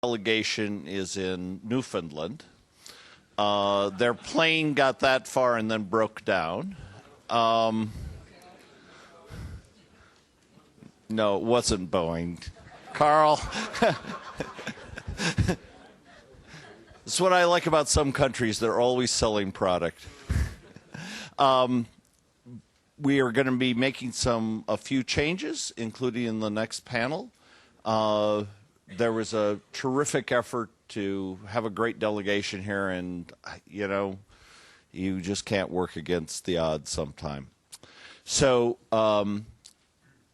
delegation is in Newfoundland. Their plane got that far and then broke down. No, it wasn't Boeing. Carl. That's what I like about some countries. They're always selling product. We are going to be making a few changes, including in the next panel. There was a terrific effort to have a great delegation here, and, you know, you just can't work against the odds sometime. So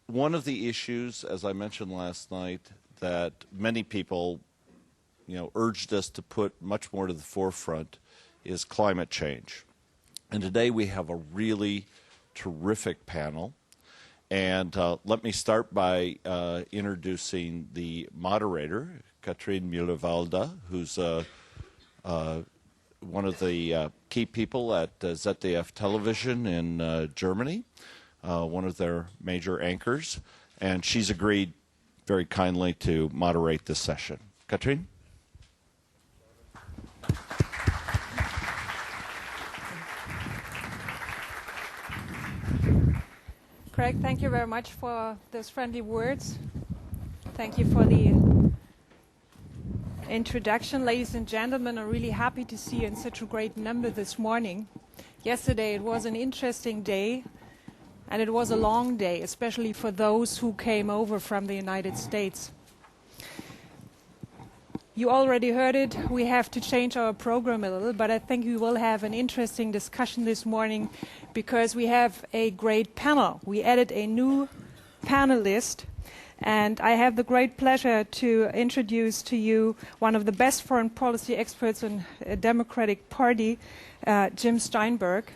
one of the issues, as I mentioned last night, that many people, you know, urged us to put much more to the forefront is climate change. And today we have a really terrific panel. And let me start by introducing the moderator, Katrin Mueller-Walde, who's one of the key people at ZDF Television in Germany, one of their major anchors. And she's agreed very kindly to moderate this session. Katrin? Craig, thank you very much for those friendly words. Thank you for the introduction. Ladies and gentlemen, I'm really happy to see you in such a great number this morning. Yesterday it was an interesting day, and it was a long day, especially for those who came over from the United States. You already heard it. We have to change our program a little, but I think we will have an interesting discussion this morning because we have a great panel. We added a new panelist, and I have the great pleasure to introduce to you one of the best foreign policy experts in the Democratic Party, Jim Steinberg.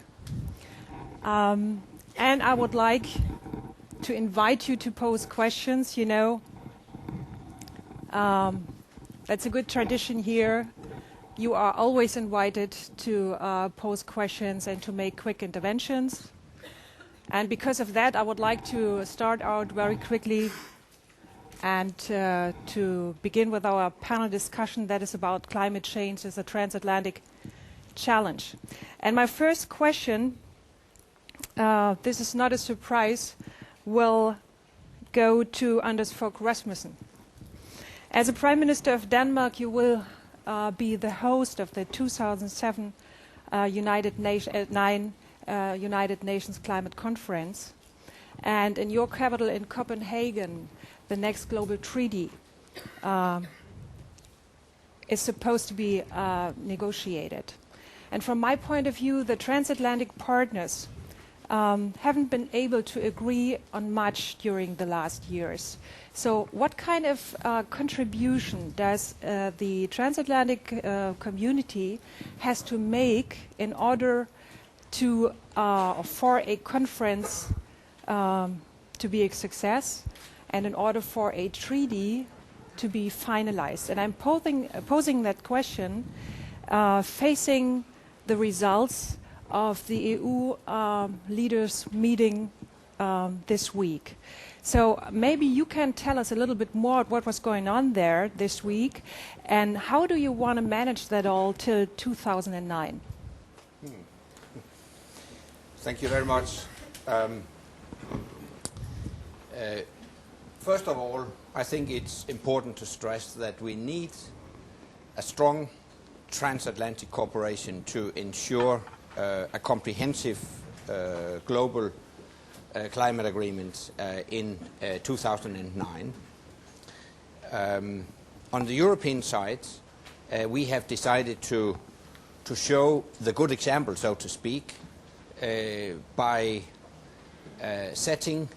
And I would like to invite you to pose questions, you know. That's a good tradition here. You are always invited to pose questions and to make quick interventions. And because of that, I would like to start out very quickly and to begin with our panel discussion that is about climate change as a transatlantic challenge. And my first question, this is not a surprise, will go to Anders Fogh Rasmussen. As a Prime Minister of Denmark, you will be the host of the 2007 United Nations Climate Conference. And in your capital in Copenhagen, the next global treaty is supposed to be negotiated. And from my point of view, the transatlantic partners haven't been able to agree on much during the last years. So what kind of contribution does the transatlantic community has to make in order to for a conference to be a success and in order for a treaty to be finalized? And I'm posing that question facing the results of the EU leaders meeting this week. So maybe you can tell us a little bit more what was going on there this week, and how do you want to manage that all till 2009? Thank you very much. First of all, I think it's important to stress that we need a strong transatlantic cooperation to ensure a comprehensive global climate agreement in 2009. On the European side, we have decided to show the good example, so to speak, by setting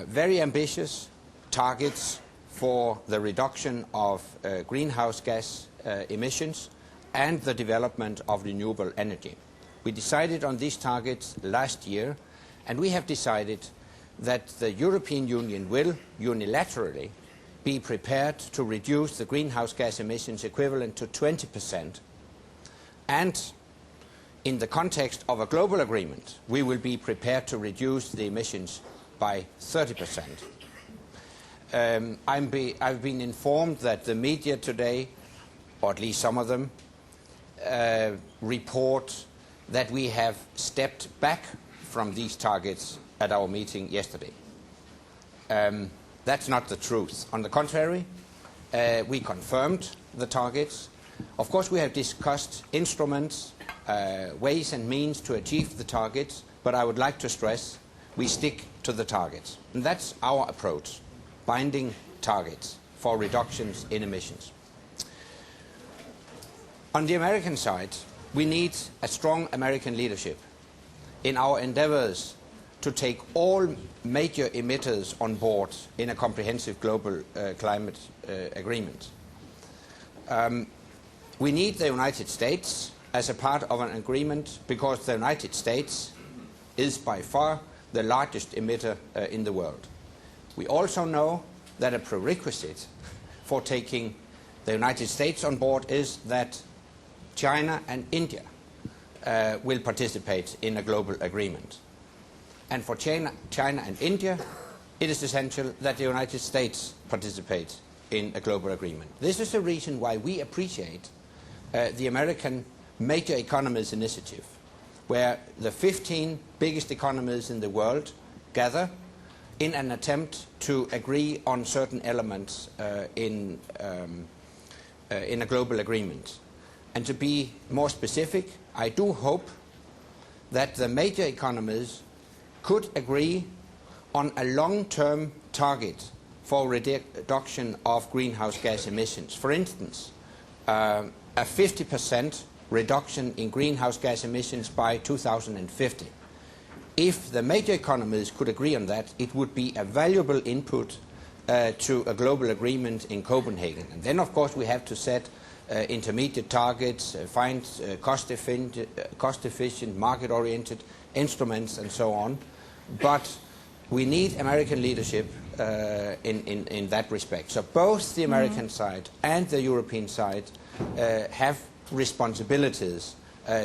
very ambitious targets for the reduction of greenhouse gas emissions and the development of renewable energy. We decided on these targets last year, and we have decided that the European Union will unilaterally be prepared to reduce the greenhouse gas emissions equivalent to 20%. And in the context of a global agreement, we will be prepared to reduce the emissions by 30%. I've been informed that the media today, or at least some of them, report that we have stepped back from these targets at our meeting yesterday. That's not the truth. On the contrary, we confirmed the targets. Of course, we have discussed instruments, ways and means to achieve the targets, but I would like to stress we stick to the targets. And that's our approach, binding targets for reductions in emissions. On the American side, we need a strong American leadership in our endeavors to take all major emitters on board in a comprehensive global climate agreement. We need the United States as a part of an agreement because the United States is by far the largest emitter in the world. We also know that a prerequisite for taking the United States on board is that China and India will participate in a global agreement. And for China and India, it is essential that the United States participate in a global agreement. This is the reason why we appreciate the American Major Economies Initiative, where the 15 biggest economies in the world gather in an attempt to agree on certain elements in a global agreement. And to be more specific, I do hope that the major economies could agree on a long-term target for reduction of greenhouse gas emissions. For instance, a 50% reduction in greenhouse gas emissions by 2050. If the major economies could agree on that, it would be a valuable input to a global agreement in Copenhagen. And then, of course, we have to set intermediate targets, find cost-efficient, market-oriented instruments, and so on. But we need American leadership in that respect. So both the American side and the European side have responsibilities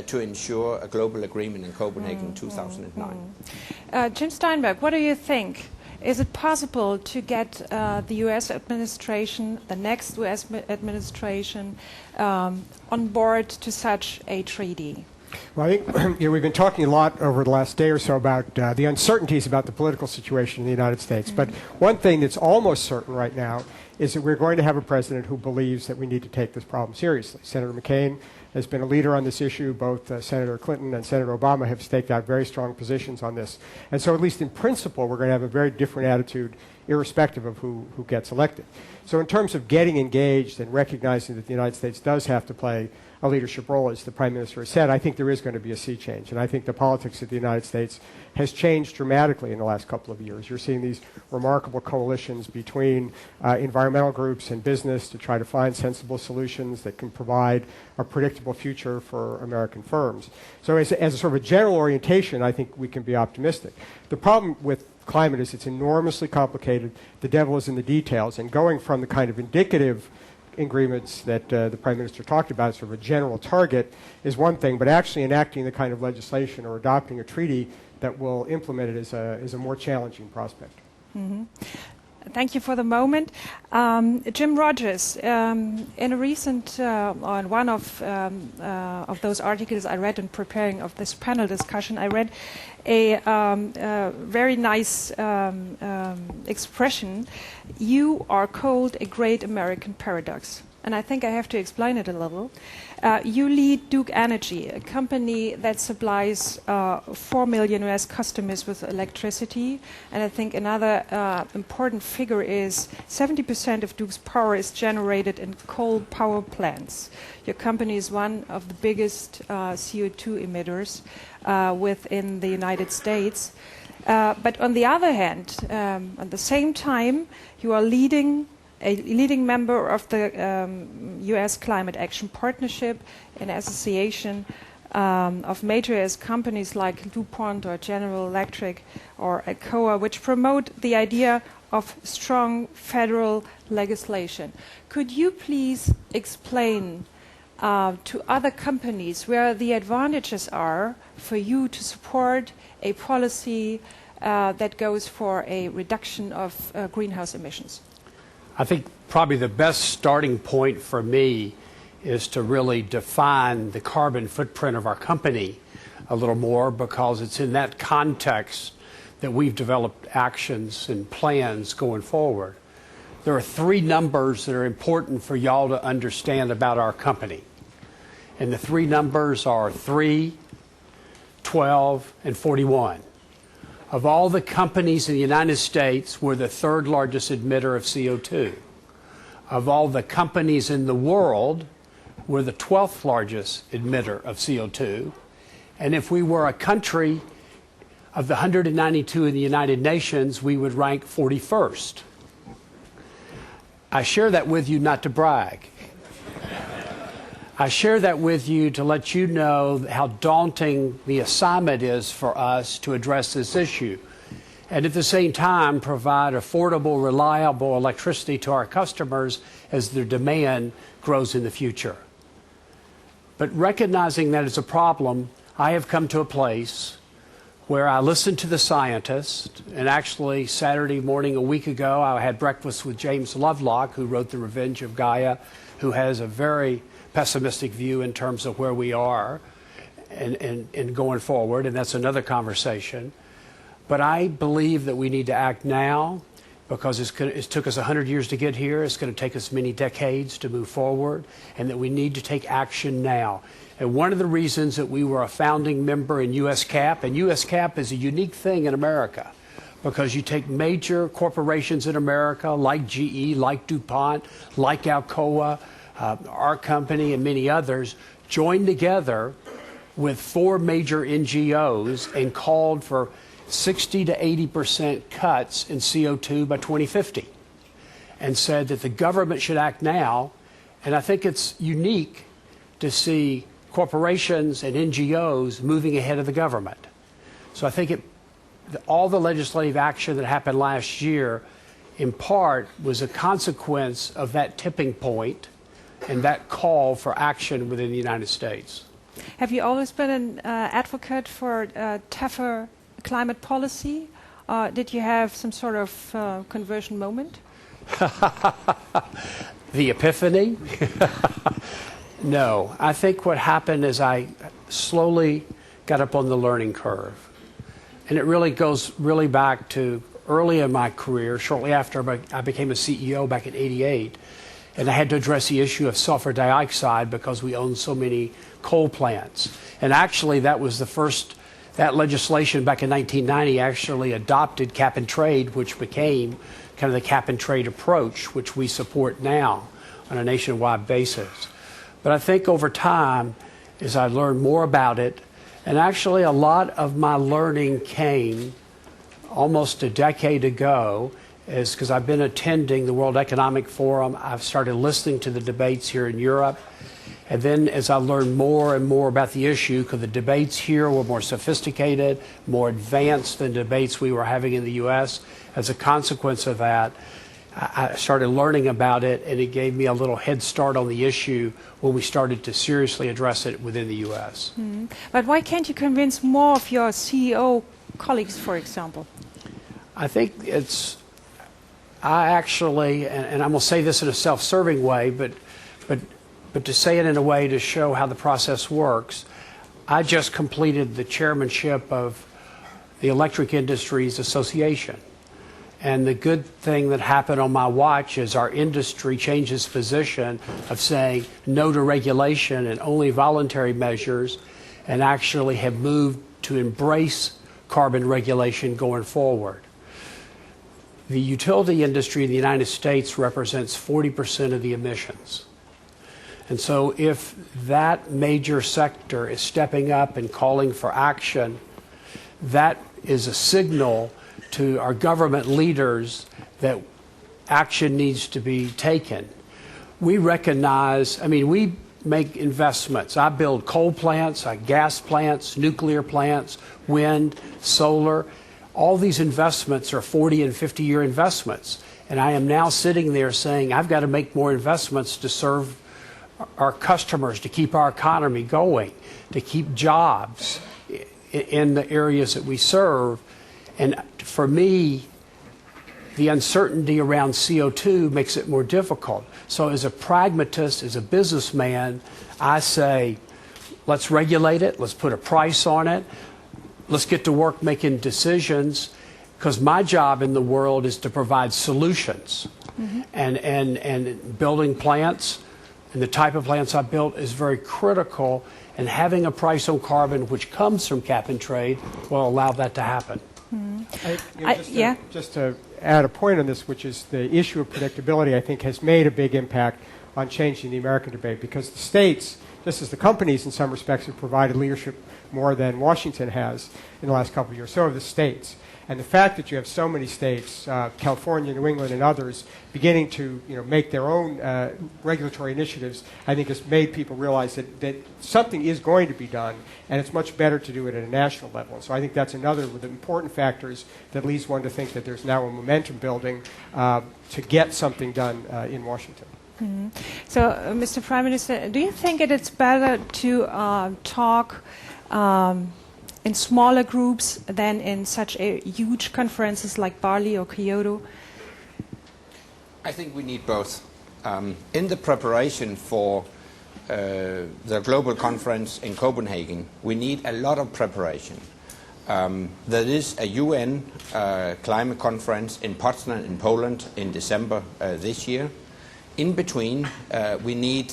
to ensure a global agreement in Copenhagen in 2009. Jim Steinberg, what do you think? Is it possible to get the U.S. administration, the next U.S. administration, on board to such a treaty? Well, I think we've been talking a lot over the last day or so about the uncertainties about the political situation in the United States. But one thing that's almost certain right now is that we're going to have a president who believes that we need to take this problem seriously. Senator McCain has been a leader on this issue. Both Senator Clinton and Senator Obama have staked out very strong positions on this. And so at least in principle, we're going to have a very different attitude irrespective of who gets elected. So in terms of getting engaged and recognizing that the United States does have to play a leadership role, as the Prime Minister has said, I think there is going to be a sea change. And I think the politics of the United States has changed dramatically in the last couple of years. You're seeing these remarkable coalitions between environmental groups and business to try to find sensible solutions that can provide a predictable future for American firms. So as a sort of a general orientation, I think we can be optimistic. The problem with climate is it's enormously complicated. The devil is in the details. And going from the kind of indicative agreements that the Prime Minister talked about, sort of a general target, is one thing, but actually enacting the kind of legislation or adopting a treaty that will implement it is a more challenging prospect. Thank you for the moment. Jim Rogers, in a recent, on one of those articles I read in preparing of this panel discussion, I read a very nice expression. You are called a great American paradox. And I think I have to explain it a little. You lead Duke Energy, a company that supplies 4 million US customers with electricity. And I think another important figure is 70% of Duke's power is generated in coal power plants. Your company is one of the biggest CO2 emitters within the United States. But on the other hand, at the same time, you are a leading member of the U.S. Climate Action Partnership, an association of major US companies like DuPont or General Electric or Alcoa, which promote the idea of strong federal legislation. Could you please explain to other companies where the advantages are for you to support a policy that goes for a reduction of greenhouse emissions? I think probably the best starting point for me is to really define the carbon footprint of our company a little more, because it's in that context that we've developed actions and plans going forward. There are 3 numbers that are important for y'all to understand about our company. And the 3 numbers are 3, 12, and 41. Of all the companies in the United States, we're the 3rd largest emitter of CO2. Of all the companies in the world, we're the 12th largest emitter of CO2. And if we were a country of the 192 in the United Nations, we would rank 41st. I share that with you not to brag. I share that with you to let you know how daunting the assignment is for us to address this issue, and at the same time provide affordable, reliable electricity to our customers as their demand grows in the future. But recognizing that it's a problem, I have come to a place where I listen to the scientists, and actually Saturday morning a week ago I had breakfast with James Lovelock, who wrote The Revenge of Gaia, who has a very pessimistic view in terms of where we are and going forward, and that's another conversation. But I believe that we need to act now, because it took us 100 years to get here. It's going to take us many decades to move forward, and that we need to take action now. And one of the reasons that we were a founding member in USCAP, and USCAP is a unique thing in America, because you take major corporations in America like GE, like DuPont, like Alcoa, our company and many others, joined together with 4 major NGOs and called for 60 to 80% cuts in CO2 by 2050, and said that the government should act now. And I think it's unique to see corporations and NGOs moving ahead of the government. So I think all the legislative action that happened last year, in part, was a consequence of that tipping point and that call for action within the United States. Have you always been an advocate for tougher climate policy? Did you have some sort of conversion moment? The epiphany? No. I think what happened is I slowly got up on the learning curve. And it really goes back to early in my career, shortly after I became a CEO back in '88. And I had to address the issue of sulfur dioxide because we own so many coal plants. And actually, that was the first, that legislation back in 1990 actually adopted cap and trade, which became kind of the cap and trade approach, which we support now on a nationwide basis. But I think over time, as I learned more about it, and actually a lot of my learning came almost a decade ago, is because I've been attending the World Economic Forum. I've started listening to the debates here in Europe. And then as I learned more and more about the issue, because the debates here were more sophisticated, more advanced than debates we were having in the U.S., as a consequence of that, I started learning about it, and it gave me a little head start on the issue when we started to seriously address it within the U.S. But why can't you convince more of your CEO colleagues, for example? I think I actually, and I'm going to say this in a self-serving way, but to say it in a way to show how the process works, I just completed the chairmanship of the Electric Industries Association. And the good thing that happened on my watch is our industry changed its position of saying no to regulation and only voluntary measures, and actually have moved to embrace carbon regulation going forward. The utility industry in the United States represents 40% of the emissions. And so if that major sector is stepping up and calling for action, that is a signal to our government leaders that action needs to be taken. We recognize, we make investments. I build coal plants, gas plants, nuclear plants, wind, solar. All these investments are 40 and 50-year investments. And I am now sitting there saying, I've got to make more investments to serve our customers, to keep our economy going, to keep jobs in the areas that we serve. And for me, the uncertainty around CO2 makes it more difficult. So as a pragmatist, as a businessman, I say, let's regulate it, let's put a price on it, let's get to work making decisions, because my job in the world is to provide solutions. And building plants, and the type of plants I built is very critical, and having a price on carbon which comes from cap and trade will allow that to happen. Just to add a point on this, which is the issue of predictability, I think has made a big impact on changing the American debate, because the states, just as the companies in some respects have provided leadership more than Washington has in the last couple of years, so have the states. And the fact that you have so many states, California, New England, and others, beginning to make their own regulatory initiatives, I think has made people realize that something is going to be done, and it's much better to do it at a national level. And so I think that's another of the important factors that leads one to think that there's now a momentum building to get something done in Washington. So, Mr. Prime Minister, do you think it's better to talk in smaller groups than in such a huge conferences like Bali or Kyoto? I think we need both. In the preparation for the global conference in Copenhagen, we need a lot of preparation. There is a UN climate conference in Poznań in Poland in December this year. In between, we need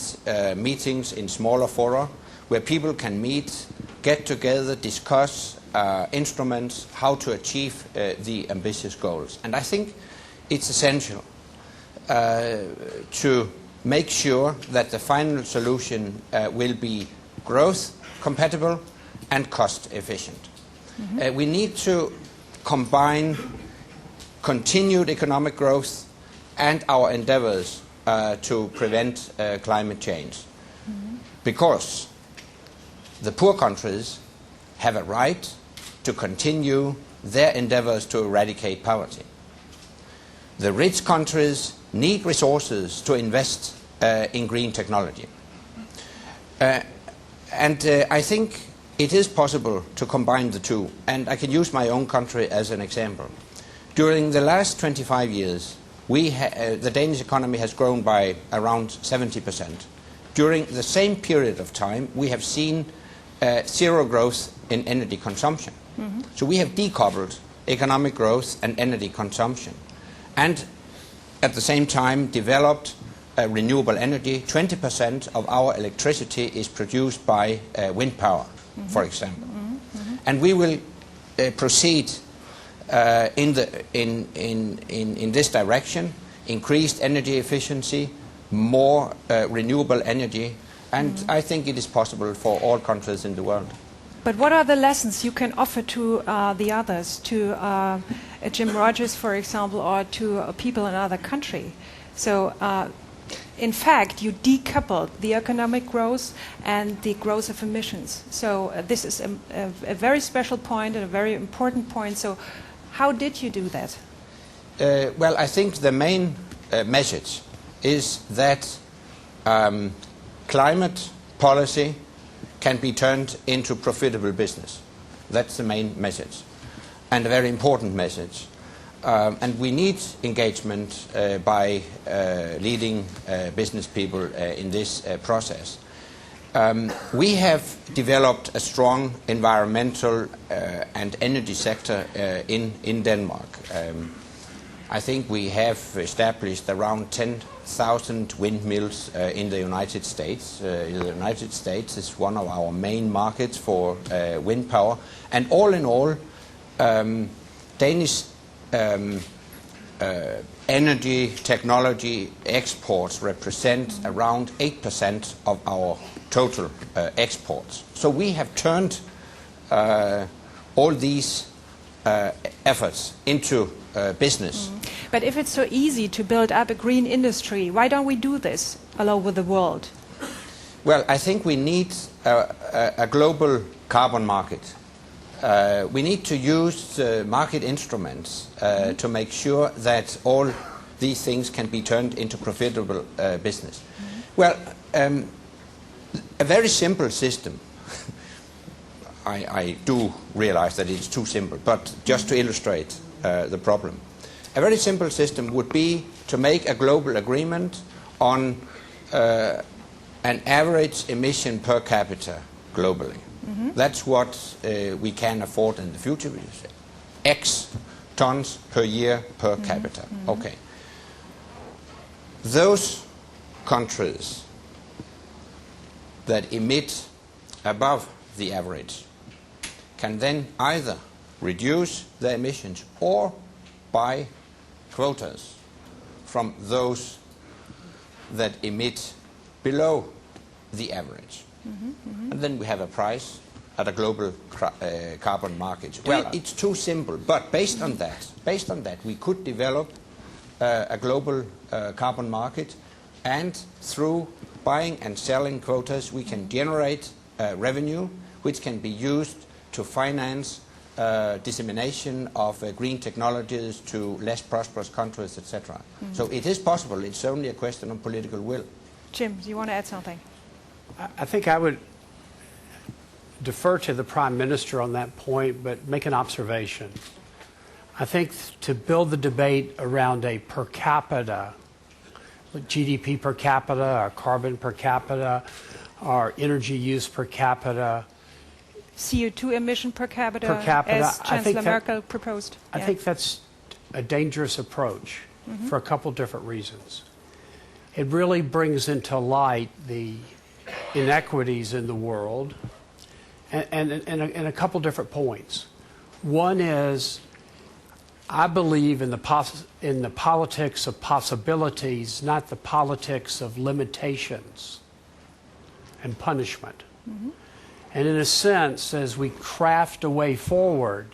meetings in smaller fora where people can meet, get together, discuss instruments, how to achieve the ambitious goals. And I think it's essential to make sure that the final solution will be growth compatible and cost efficient. We need to combine continued economic growth and our endeavors to prevent climate change, because the poor countries have a right to continue their endeavors to eradicate poverty. The rich countries need resources to invest in green technology. And I think it is possible to combine the two. And I can use my own country as an example. During the last 25 years, the Danish economy has grown by around 70%. During the same period of time, we have seen zero growth in energy consumption. So we have decoupled economic growth and energy consumption, and at the same time developed renewable energy. 20% of our electricity is produced by wind power, for example. And we will proceed in this direction: increased energy efficiency, more renewable energy. And I think it is possible for all countries in the world. But what are the lessons you can offer to the others, to Jim Rogers, for example, or to people in other countries? So, in fact, you decoupled the economic growth and the growth of emissions. So this is a very special point and a very important point. So how did you do that? Well, I think the main message is that climate policy can be turned into profitable business. That's the main message, and a very important message. And we need engagement by leading business people in this process. We have developed a strong environmental and energy sector in Denmark. I think we have established around 10,000 windmills in the United States. The United States is one of our main markets for wind power. And all in all, Danish energy technology exports represent around 8% of our total exports. So we have turned all these efforts into business. But if it's so easy to build up a green industry, why don't we do this all over the world? Well, I think we need a global carbon market. We need to use market instruments to make sure that all these things can be turned into profitable business. Well, a very simple system. I do realize that it's too simple, but just to illustrate the problem. A very simple system would be to make a global agreement on an average emission per capita globally. That's what we can afford in the future. X tons per year per capita. Okay. Those countries that emit above the average can then either reduce their emissions or buy quotas from those that emit below the average. And then we have a price at a global carbon market. Well, it's too simple, but based on that, we could develop a global carbon market, and through buying and selling quotas, we can generate revenue which can be used to finance dissemination of green technologies to less prosperous countries, etc. So it is possible. It's only a question of political will. Jim, do you want to add something? I think I would defer to the Prime Minister on that point, but make an observation. I think to build the debate around a per capita, GDP per capita, or carbon per capita, or energy use per capita, CO2 emission per capita, as I Chancellor think that, Merkel proposed. I think that's a dangerous approach for a couple different reasons. It really brings into light the inequities in the world, and a couple different points. One is, I believe in the politics of possibilities, not the politics of limitations and punishment. And in a sense, as we craft a way forward,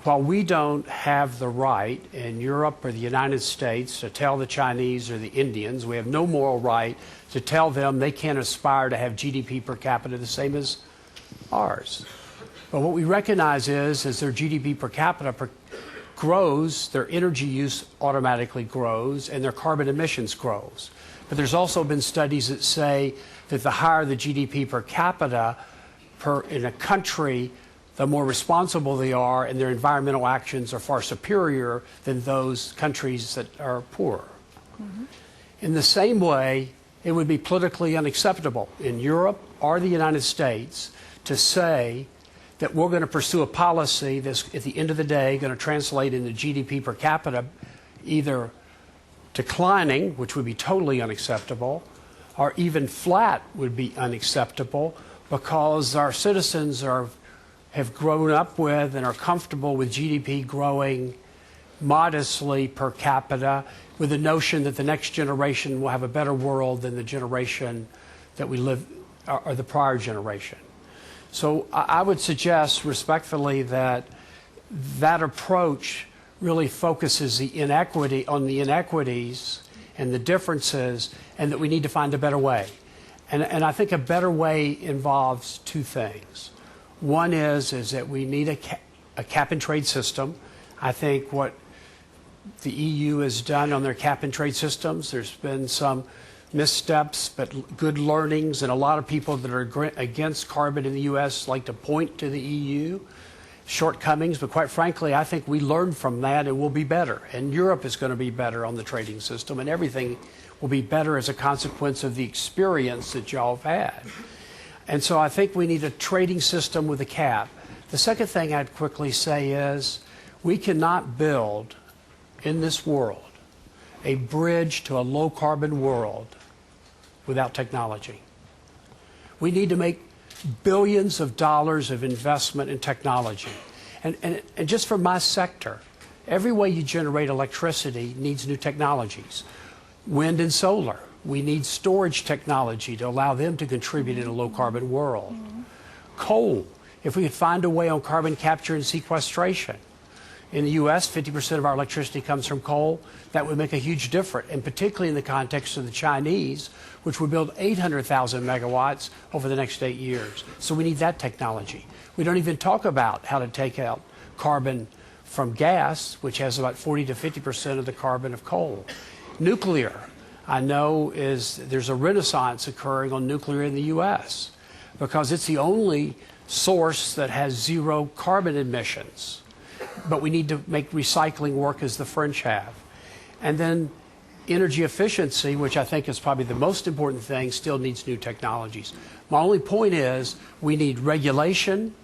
while we don't have the right in Europe or the United States to tell the Chinese or the Indians, we have no moral right to tell them they can't aspire to have GDP per capita the same as ours. But what we recognize is, as their GDP per capita grows, their energy use automatically grows and their carbon emissions grows. But there's also been studies that say that the higher the GDP per capita in a country, the more responsible they are, and their environmental actions are far superior than those countries that are poorer. In the same way, it would be politically unacceptable in Europe or the United States to say that we're going to pursue a policy that's, at the end of the day, going to translate into GDP per capita either declining, which would be totally unacceptable, or even flat would be unacceptable, because our citizens have grown up with and are comfortable with GDP growing modestly per capita, with the notion that the next generation will have a better world than the generation that we live, or the prior generation. So I would suggest respectfully that that approach really focuses the inequity on the inequities and the differences, and that we need to find a better way. And I think a better way involves two things. One is that we need a cap and trade system. I think what the EU has done on their cap and trade systems, there's been some missteps, but good learnings, and a lot of people that are against carbon in the U.S. like to point to the EU shortcomings, but quite frankly, I think we learned from that and we'll be better. And Europe is going to be better on the trading system, and everything will be better as a consequence of the experience that y'all have had. And so I think we need a trading system with a cap. The second thing I'd quickly say is we cannot build in this world a bridge to a low-carbon world without technology. We need to make billions of dollars of investment in technology. And just for my sector, every way you generate electricity needs new technologies. Wind and solar. We need storage technology to allow them to contribute in a low-carbon world. Coal. If we could find a way on carbon capture and sequestration. In the U.S., 50% of our electricity comes from coal. That would make a huge difference, and particularly in the context of the Chinese, which would build 800,000 megawatts over the next 8 years. So we need that technology. We don't even talk about how to take out carbon from gas, which has about 40 to 50% of the carbon of coal. Nuclear, I know, there's a renaissance occurring on nuclear in the U.S. because it's the only source that has zero carbon emissions. but we need to make recycling work as the French have. And then energy efficiency, which I think is probably the most important thing, still needs new technologies. My only point is we need regulation,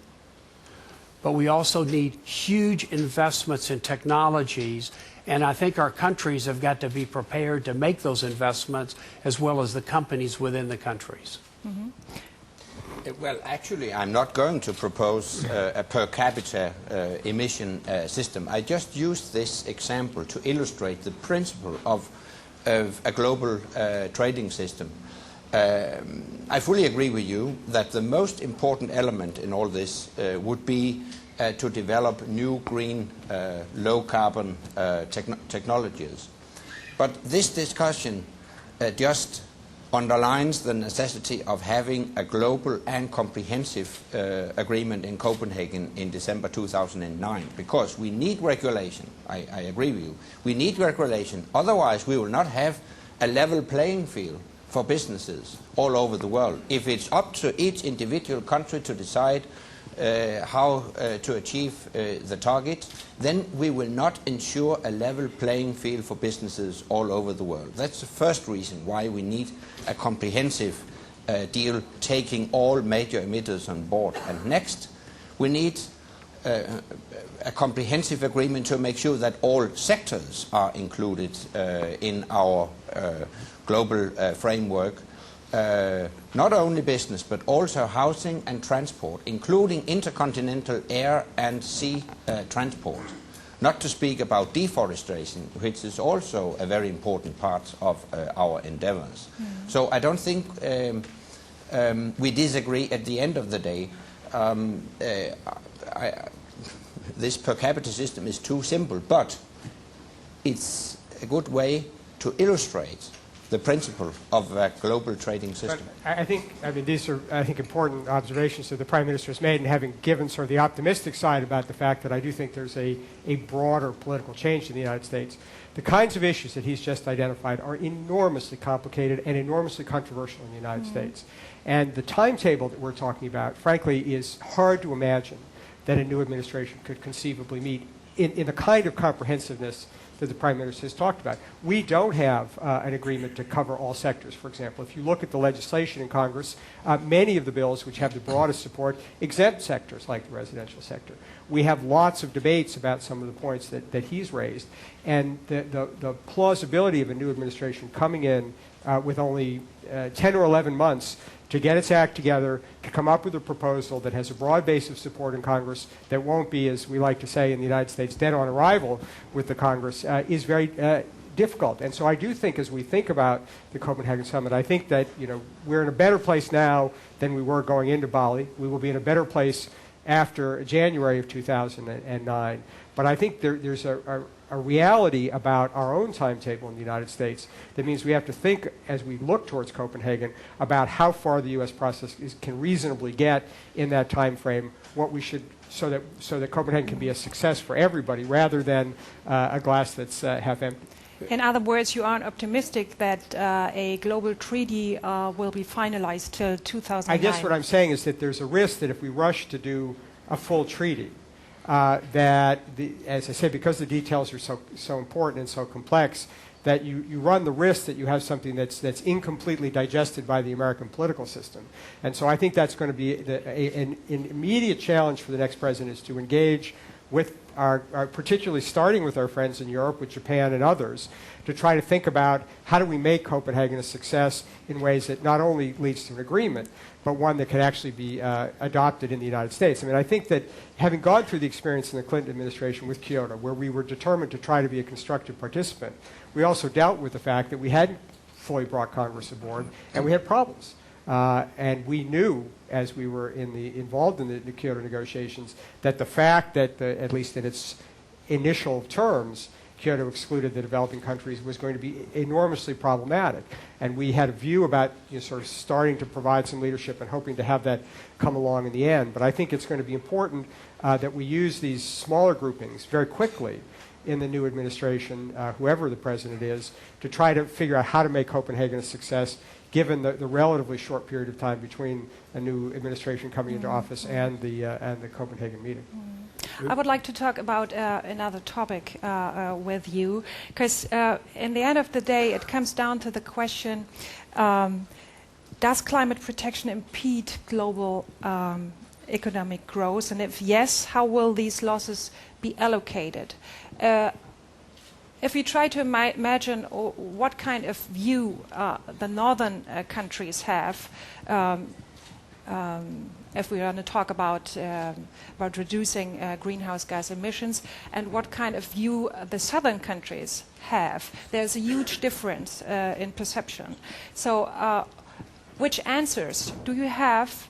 but we also need huge investments in technologies, and I think our countries have got to be prepared to make those investments as well as the companies within the countries. Mm-hmm. Well, actually, I'm not going to propose a per capita emission system. I just used this example to illustrate the principle of a global trading system. I fully agree with you that the most important element in all this would be to develop new green, low-carbon technologies. But this discussion just underlines the necessity of having a global and comprehensive agreement in Copenhagen in December 2009, because we need regulation. I agree with you. We need regulation. Otherwise, we will not have a level playing field for businesses all over the world. If it's up to each individual country to decide how to achieve the target, then we will not ensure a level playing field for businesses all over the world. That's the first reason why we need a comprehensive deal taking all major emitters on board. And next, we need a comprehensive agreement to make sure that all sectors are included in our global framework. Not only business, but also housing and transport, including intercontinental air and sea transport. Not to speak about deforestation, which is also a very important part of our endeavors. Mm. So I don't think we disagree at the end of the day. This per capita system is too simple, but it's a good way to illustrate the principle of a global trading system. But these are, important observations that the Prime Minister has made, and having given sort of the optimistic side about the fact that I do think there's a broader political change in the United States. The kinds of issues that he's just identified are enormously complicated and enormously controversial in the United States. And the timetable that we're talking about, frankly, is hard to imagine that a new administration could conceivably meet in the kind of comprehensiveness that the Prime Minister has talked about. We don't have an agreement to cover all sectors, for example. If you look at the legislation in Congress, many of the bills which have the broadest support exempt sectors like the residential sector. We have lots of debates about some of the points that he's raised, and the plausibility of a new administration coming in with only 10 or 11 months to get its act together, to come up with a proposal that has a broad base of support in Congress, that won't be, as we like to say in the United States, dead on arrival with the Congress, is very difficult. And so I do think, as we think about the Copenhagen Summit, I think that we're in a better place now than we were going into Bali. We will be in a better place after January of 2009. But I think there's a reality about our own timetable in the United States that means we have to think, as we look towards Copenhagen, about how far the U.S. process can reasonably get in that time frame, what we should, so that Copenhagen can be a success for everybody rather than a glass that's half empty. In other words, you aren't optimistic that a global treaty will be finalized till 2009? I guess what I'm saying is that there's a risk that if we rush to do a full treaty, as I said, because the details are so important and so complex, that you run the risk that you have something that's incompletely digested by the American political system. And so I think that's going to be an immediate challenge for the next president, is to engage with particularly starting with our friends in Europe, with Japan and others, to try to think about how do we make Copenhagen a success in ways that not only leads to an agreement, but one that can actually be adopted in the United States. I mean, I think that having gone through the experience in the Clinton administration with Kyoto, where we were determined to try to be a constructive participant, we also dealt with the fact that we hadn't fully brought Congress aboard, and we had problems. And we knew, as we were involved in the Kyoto negotiations, that the fact that, at least in its initial terms, Kyoto excluded the developing countries was going to be enormously problematic. And we had a view about sort of starting to provide some leadership and hoping to have that come along in the end. But I think it's going to be important that we use these smaller groupings very quickly in the new administration, whoever the president is, to try to figure out how to make Copenhagen a success, given the relatively short period of time between a new administration coming into office and the Copenhagen meeting. I would like to talk about another topic with you, because in the end of the day, it comes down to the question, does climate protection impede global economic growth? And if yes, how will these losses be allocated? If we try to imagine what kind of view the northern countries have, if we want to talk about reducing greenhouse gas emissions, and what kind of view the southern countries have, there's a huge difference in perception. So, which answers do you have?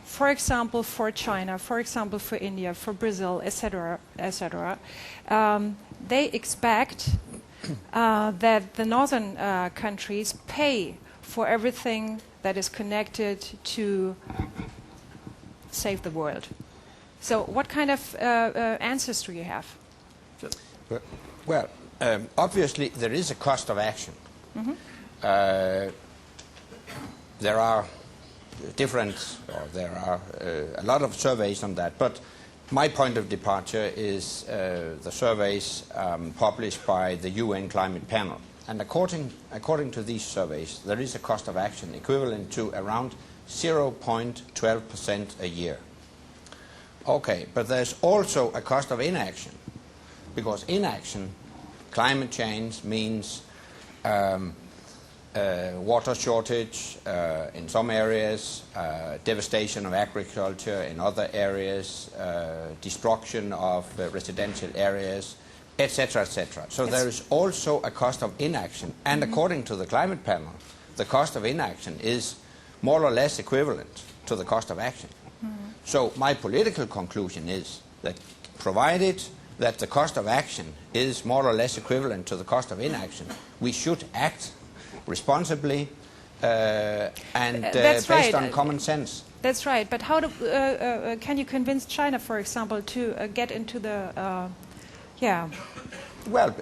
For example, for China, for example, for India, for Brazil, etc., etc. They expect that the northern countries pay for everything that is connected to save the world. So, what kind of answers do you have? Well, obviously there is a cost of action. There are a lot of surveys on that, but my point of departure is the surveys published by the UN Climate Panel. And according to these surveys, there is a cost of action equivalent to around 0.12% a year. Okay, but there's also a cost of inaction, because inaction, climate change means water shortage in some areas, devastation of agriculture in other areas, destruction of residential areas, etc., etc. So there is also a cost of inaction, and according to the climate panel, the cost of inaction is more or less equivalent to the cost of action. So my political conclusion is that provided that the cost of action is more or less equivalent to the cost of inaction, we should act responsibly and based on common sense. That's right. But how can you convince China, for example, to get into the Well,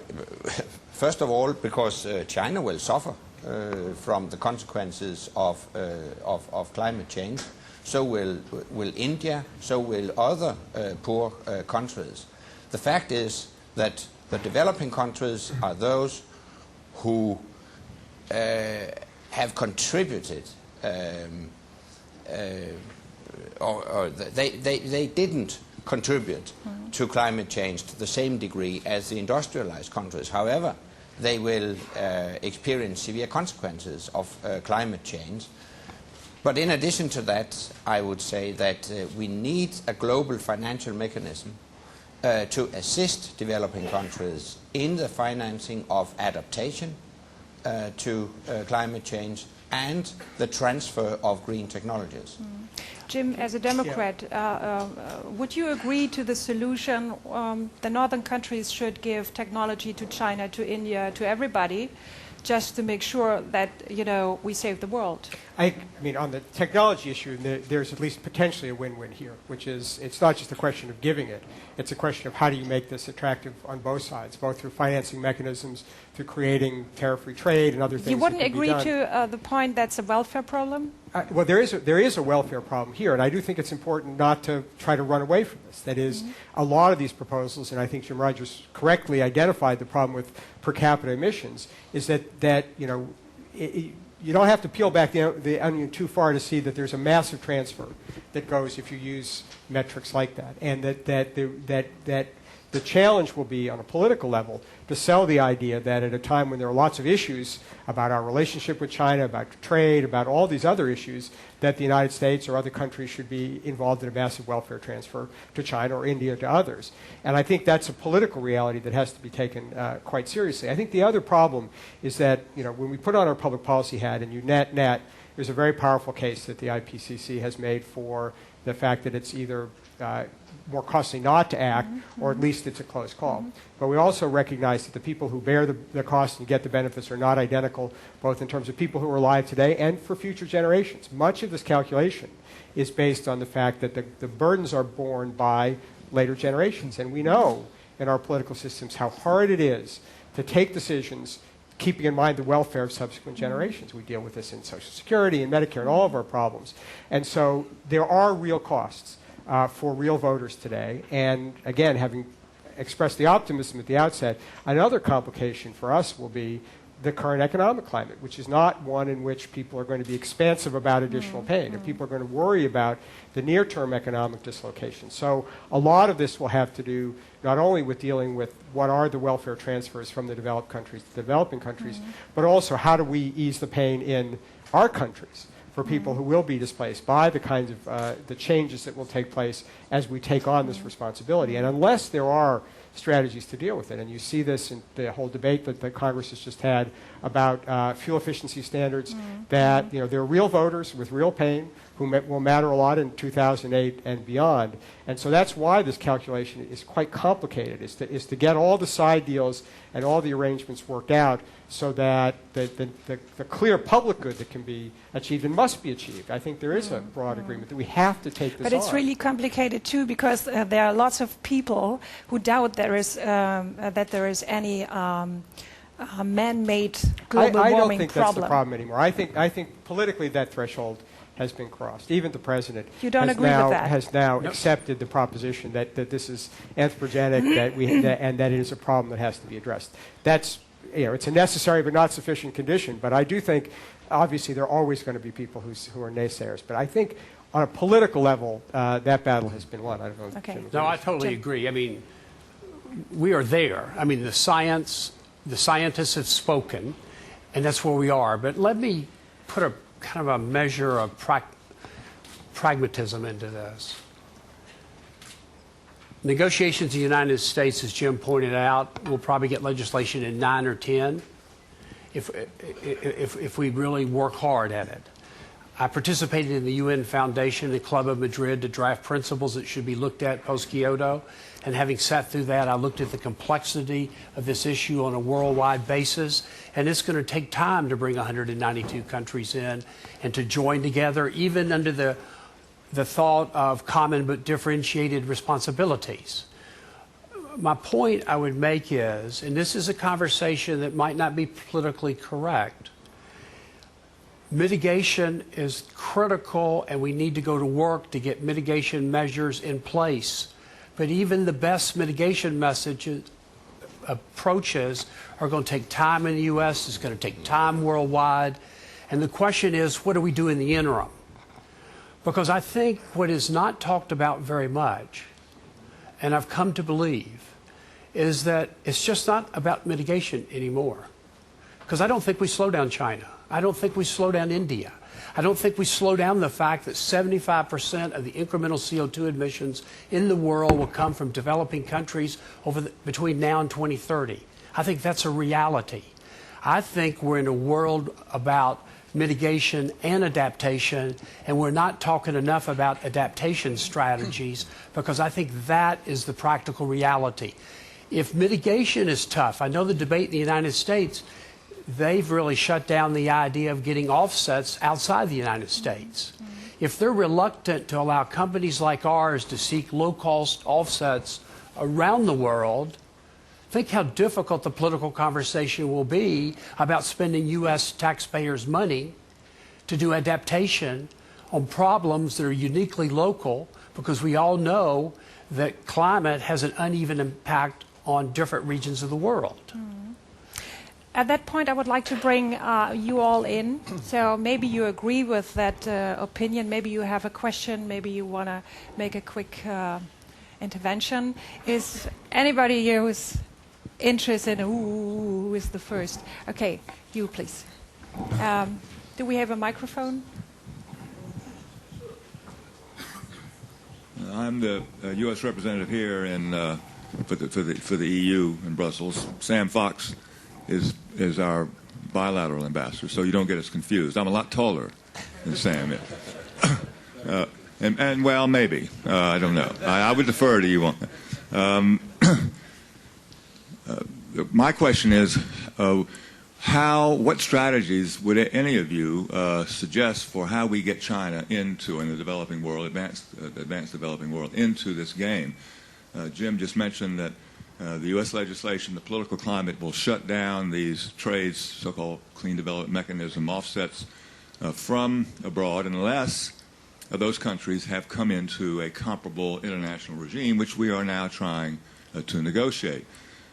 first of all, because China will suffer from the consequences of climate change. So will India. So will other poor countries. The fact is that the developing countries are those who have contributed, or they didn't contribute to climate change to the same degree as the industrialized countries. However, they will experience severe consequences of climate change. But in addition to that, I would say that we need a global financial mechanism to assist developing countries in the financing of adaptation to climate change and the transfer of green technologies. Jim, as a Democrat, would you agree to the solution the northern countries should give technology to China, to India, to everybody, just to make sure that, we save the world? I mean, on the technology issue, there's at least potentially a win-win here, which is it's not just a question of giving it. It's a question of how do you make this attractive on both sides, both through financing mechanisms, through creating tariff-free trade and other things. You wouldn't agree to the point that's a welfare problem? Well, there is a welfare problem here, and I do think it's important not to try to run away from this. That is, a lot of these proposals, and I think Jim Rogers correctly identified the problem with per capita emissions, is that you don't have to peel back the onion too far to see that there's a massive transfer that goes if you use metrics like that, and that the challenge will be on a political level to sell the idea that at a time when there are lots of issues about our relationship with China, about trade, about all these other issues, that the United States or other countries should be involved in a massive welfare transfer to China or India to others. And I think that's a political reality that has to be taken quite seriously. I think the other problem is that when we put on our public policy hat and you net, there's a very powerful case that the IPCC has made for the fact that it's either more costly not to act, or at least it's a close call. But we also recognize that the people who bear the cost and get the benefits are not identical, both in terms of people who are alive today and for future generations. Much of this calculation is based on the fact that the burdens are borne by later generations. And we know in our political systems how hard it is to take decisions keeping in mind the welfare of subsequent generations. We deal with this in Social Security and Medicare and all of our problems. And so there are real costs for real voters today. And again, having expressed the optimism at the outset, another complication for us will be the current economic climate, which is not one in which people are going to be expansive about additional pain, and people are going to worry about the near-term economic dislocation. So a lot of this will have to do not only with dealing with what are the welfare transfers from the developed countries to the developing countries, but also how do we ease the pain in our countries for people who will be displaced by the kinds of the changes that will take place as we take on this responsibility. And unless there are strategies to deal with it, and you see this in the whole debate that Congress has just had about fuel efficiency standards, that there are real voters with real pain who will matter a lot in 2008 and beyond. And so that's why this calculation is quite complicated, is to get all the side deals and all the arrangements worked out so that the clear public good that can be achieved and must be achieved. I think there is a broad agreement that we have to take this But it's on. really complicated too, because there are lots of people who doubt that there is any man-made global I don't warming think that's the problem anymore. I think politically that threshold has been crossed. Even the president You don't agree with that? has now accepted the proposition that this is anthropogenic, and that it is a problem that has to be addressed. That's it's a necessary but not sufficient condition. But I do think, obviously, there are always going to be people who are naysayers. But I think on a political level, that battle has been won. I don't know. If Okay. Jim agrees. No, I totally agree. I mean, we are there. I mean, the scientists have spoken, and that's where we are. But let me put a kind of a measure of pragmatism into this. Negotiations in the United States, as Jim pointed out, will probably get legislation in 9 or 10 if we really work hard at it. I participated in the UN Foundation and Club of Madrid to draft principles that should be looked at post-Kyoto. And having sat through that, I looked at the complexity of this issue on a worldwide basis. And it's going to take time to bring 192 countries in and to join together, even under the thought of common but differentiated responsibilities. My point I would make is, and this is a conversation that might not be politically correct, mitigation is critical, and we need to go to work to get mitigation measures in place. But even the best mitigation approaches are going to take time in the U.S., it's going to take time worldwide. And the question is, what do we do in the interim? Because I think what is not talked about very much, and I've come to believe, is that it's just not about mitigation anymore. Because I don't think we slow down China. I don't think we slow down India. I don't think we slow down the fact that 75% of the incremental CO2 emissions in the world will come from developing countries between now and 2030. I think that's a reality. I think we're in a world about mitigation and adaptation, and we're not talking enough about adaptation strategies, because I think that is the practical reality. If mitigation is tough, I know the debate in the United States, they've really shut down the idea of getting offsets outside the United States. If they're reluctant to allow companies like ours to seek low-cost offsets around the world, think how difficult the political conversation will be about spending U.S. taxpayers' money to do adaptation on problems that are uniquely local, because we all know that climate has an uneven impact on different regions of the world. At that point, I would like to bring you all in. So maybe you agree with that opinion. Maybe you have a question. Maybe you want to make a quick intervention. Is anybody here who's interested in who is the first? Okay, you please. Do we have a microphone? I'm the U.S. representative here for the EU in Brussels. Sam Fox is our bilateral ambassador, so you don't get us confused. I'm a lot taller than Sam is. And well, maybe. I don't know. I would defer to you on that. My question is, what strategies would any of you suggest for how we get China into, in the developing world, advanced developing world, into this game? Jim just mentioned that the U.S. legislation, the political climate will shut down these trades, so-called clean development mechanism offsets from abroad, unless those countries have come into a comparable international regime, which we are now trying to negotiate.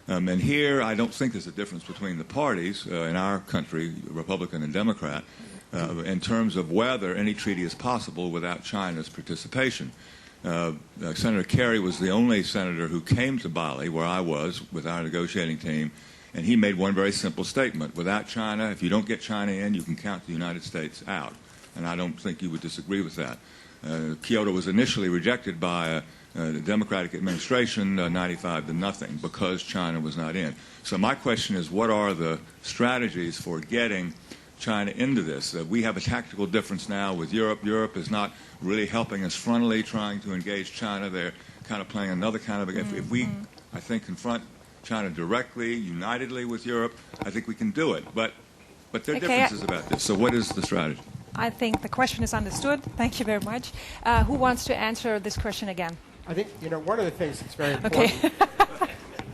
And here, I don't think there's a difference between the parties in our country, Republican and Democrat, in terms of whether any treaty is possible without China's participation. Senator Kerry was the only senator who came to Bali, where I was, with our negotiating team, and he made one very simple statement. Without China, if you don't get China in, you can count the United States out. And I don't think you would disagree with that. Kyoto was initially rejected by the Democratic administration, 95 to nothing, because China was not in. So my question is, what are the strategies for getting China into this? We have a tactical difference now with Europe. Europe is not really helping us frontally, trying to engage China. They're kind of playing another kind of... If we, I think, confront China directly, unitedly with Europe, I think we can do it. But there are differences about this. So what is the strategy? I think the question is understood. Thank you very much. Who wants to answer this question again? I think, one of the things that's very important... Okay.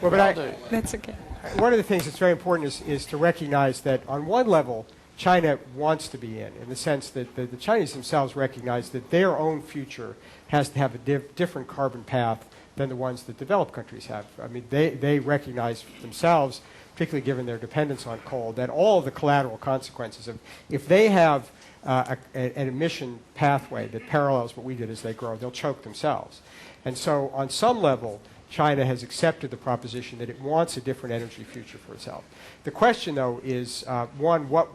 Well, but That's okay. one of the things that's very important is to recognize that on one level, China wants to be in the sense that the Chinese themselves recognize that their own future has to have a different carbon path than the ones that developed countries have. I mean, they recognize themselves, particularly given their dependence on coal, that all of the collateral consequences of, if they have an emission pathway that parallels what we did as they grow, they'll choke themselves. And so on some level, China has accepted the proposition that it wants a different energy future for itself. The question, though, is one: what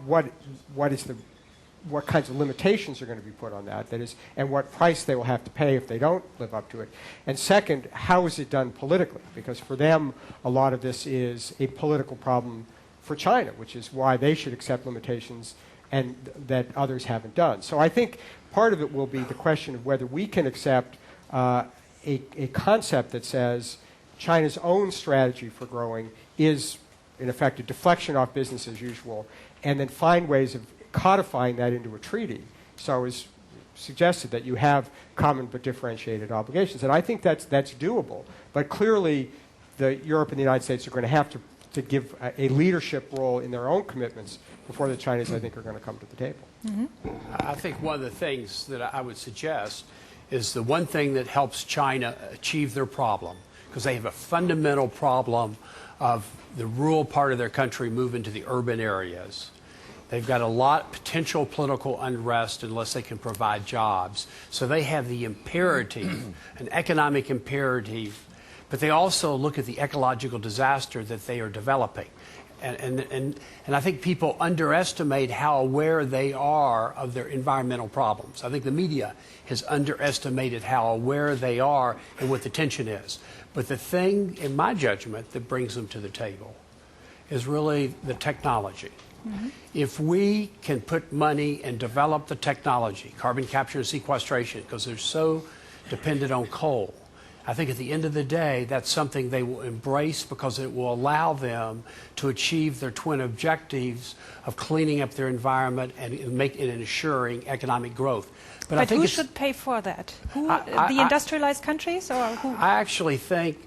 kinds of limitations are going to be put on that? That is, and what price they will have to pay if they don't live up to it. And second, how is it done politically? Because for them, a lot of this is a political problem for China, which is why they should accept limitations and that others haven't done. So I think part of it will be the question of whether we can accept a concept that says China's own strategy for growing is, in effect, a deflection off business as usual, and then find ways of codifying that into a treaty. So as suggested, that you have common but differentiated obligations. And I think that's doable. But clearly, Europe and the United States are going to have to give a leadership role in their own commitments before the Chinese, I think, are going to come to the table. Mm-hmm. I think one of the things that I would suggest is the one thing that helps China achieve their problem, because they have a fundamental problem of the rural part of their country moving to the urban areas. They've got a lot of potential political unrest unless they can provide jobs. So they have the imperative, an economic imperative, but they also look at the ecological disaster that they are developing. And I think people underestimate how aware they are of their environmental problems. I think the media has underestimated how aware they are and what the tension is. But the thing, in my judgment, that brings them to the table is really the technology. Mm-hmm. If we can put money and develop the technology, carbon capture and sequestration, because they're so dependent on coal, I think at the end of the day, that's something they will embrace because it will allow them to achieve their twin objectives of cleaning up their environment and ensuring economic growth. But who should pay for that? The industrialized countries, or who? I actually think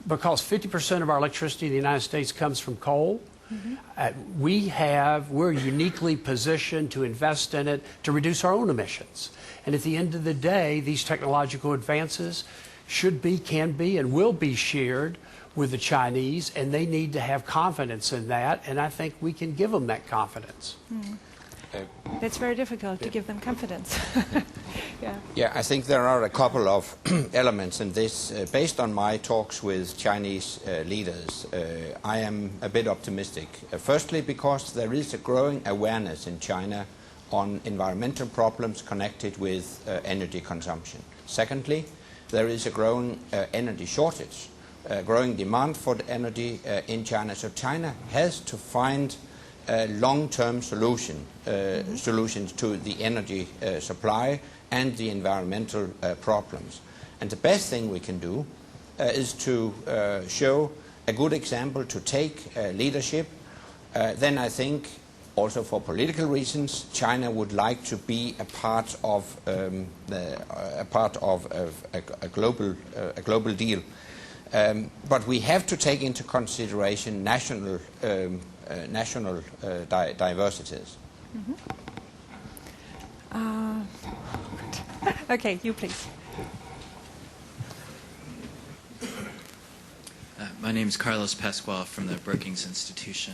because 50% of our electricity in the United States comes from coal, mm-hmm. We're uniquely positioned to invest in it to reduce our own emissions. And at the end of the day, these technological advances should be, can be, and will be shared with the Chinese, and they need to have confidence in that, and I think we can give them that confidence. Mm. That's very difficult to give them confidence. Yeah, I think there are a couple of elements in this. Based on my talks with Chinese leaders, I am a bit optimistic. Firstly, because there is a growing awareness in China on environmental problems connected with energy consumption. Secondly, there is a growing energy shortage, growing demand for the energy in China. So China has to find long-term solutions to the energy supply and the environmental problems. And the best thing we can do is to show a good example, to take leadership. Then I think, also for political reasons, China would like to be a part of a global deal. But we have to take into consideration national diversities. Mm-hmm. Okay, you please. My name is Carlos Pascual from the Brookings Institution.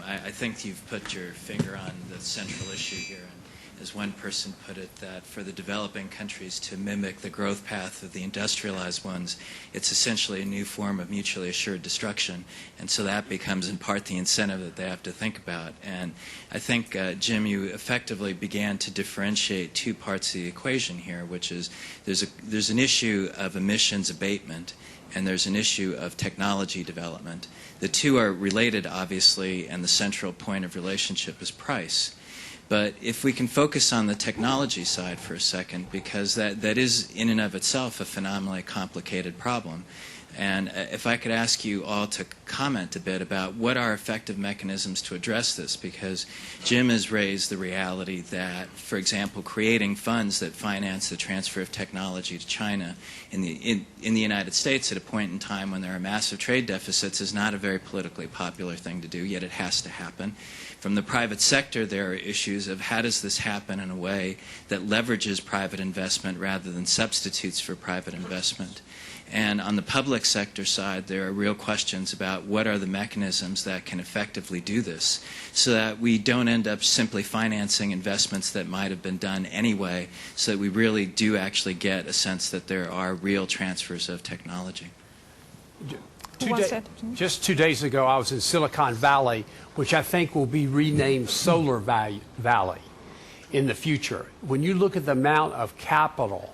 I think you've put your finger on the central issue here. And as one person put it, that for the developing countries to mimic the growth path of the industrialized ones, it's essentially a new form of mutually assured destruction. And so that becomes in part the incentive that they have to think about. And I think, Jim, you effectively began to differentiate two parts of the equation here, which is there's an issue of emissions abatement, and there's an issue of technology development. The two are related, obviously, and the central point of relationship is price. But if we can focus on the technology side for a second, because that is in and of itself a phenomenally complicated problem. And if I could ask you all to comment a bit about what are effective mechanisms to address this, because Jim has raised the reality that, for example, creating funds that finance the transfer of technology to China in the United States at a point in time when there are massive trade deficits is not a very politically popular thing to do, yet it has to happen. From the private sector, there are issues of how does this happen in a way that leverages private investment rather than substitutes for private investment. And on the public sector side, there are real questions about what are the mechanisms that can effectively do this so that we don't end up simply financing investments that might have been done anyway, so that we really do actually get a sense that there are real transfers of technology. Just 2 days ago, I was in Silicon Valley, which I think will be renamed Solar Valley in the future. When you look at the amount of capital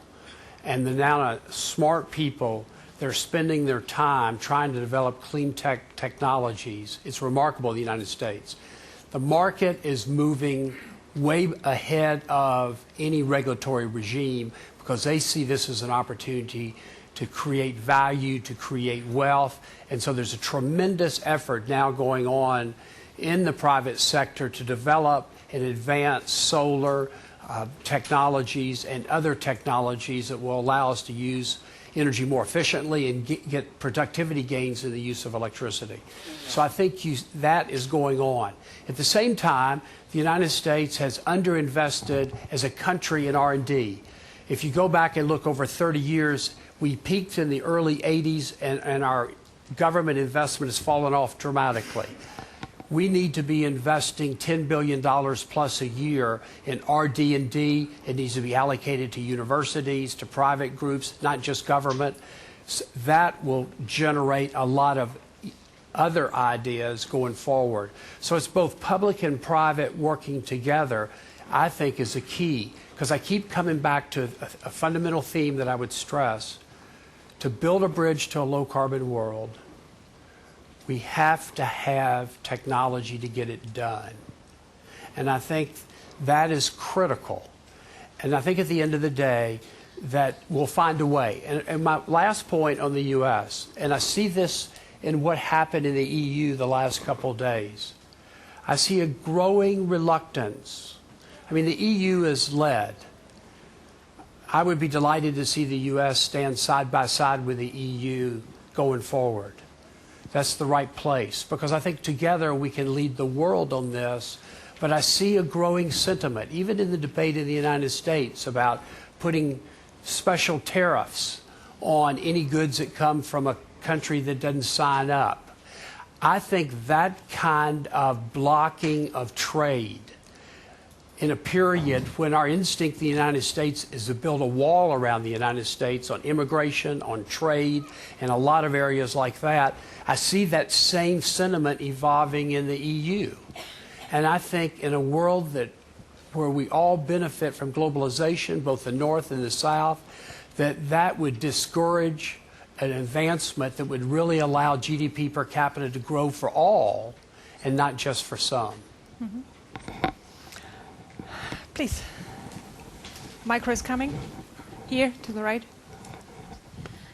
and the amount of smart people that are spending their time trying to develop clean technologies, it's remarkable in the United States. The market is moving way ahead of any regulatory regime because they see this as an opportunity to create value, to create wealth. And so there's a tremendous effort now going on in the private sector to develop and advance solar technologies and other technologies that will allow us to use energy more efficiently and get productivity gains in the use of electricity. So I think that is going on. At the same time, the United States has underinvested as a country in R&D. If you go back and look over 30 years, we peaked in the early 80s and our government investment has fallen off dramatically. We need to be investing $10 billion plus a year in RD&D. It needs to be allocated to universities, to private groups, not just government. That will generate a lot of other ideas going forward. So it's both public and private working together, I think, is a key. Because I keep coming back to a fundamental theme that I would stress. To build a bridge to a low-carbon world, we have to have technology to get it done. And I think that is critical. And I think at the end of the day, that we'll find a way. And my last point on the U.S., and I see this in what happened in the EU the last couple of days. I see a growing reluctance. I mean, the EU is led. I would be delighted to see the U.S. stand side by side with the EU going forward. That's the right place, because I think together we can lead the world on this. But I see a growing sentiment, even in the debate in the United States, about putting special tariffs on any goods that come from a country that doesn't sign up. I think that kind of blocking of trade in a period when our instinct in the United States is to build a wall around the United States on immigration, on trade, and a lot of areas like that, I see that same sentiment evolving in the EU. And I think in a world where we all benefit from globalization, both the North and the South, that would discourage an advancement that would really allow GDP per capita to grow for all and not just for some. Mm-hmm. Please. Micro is coming. Here, to the right.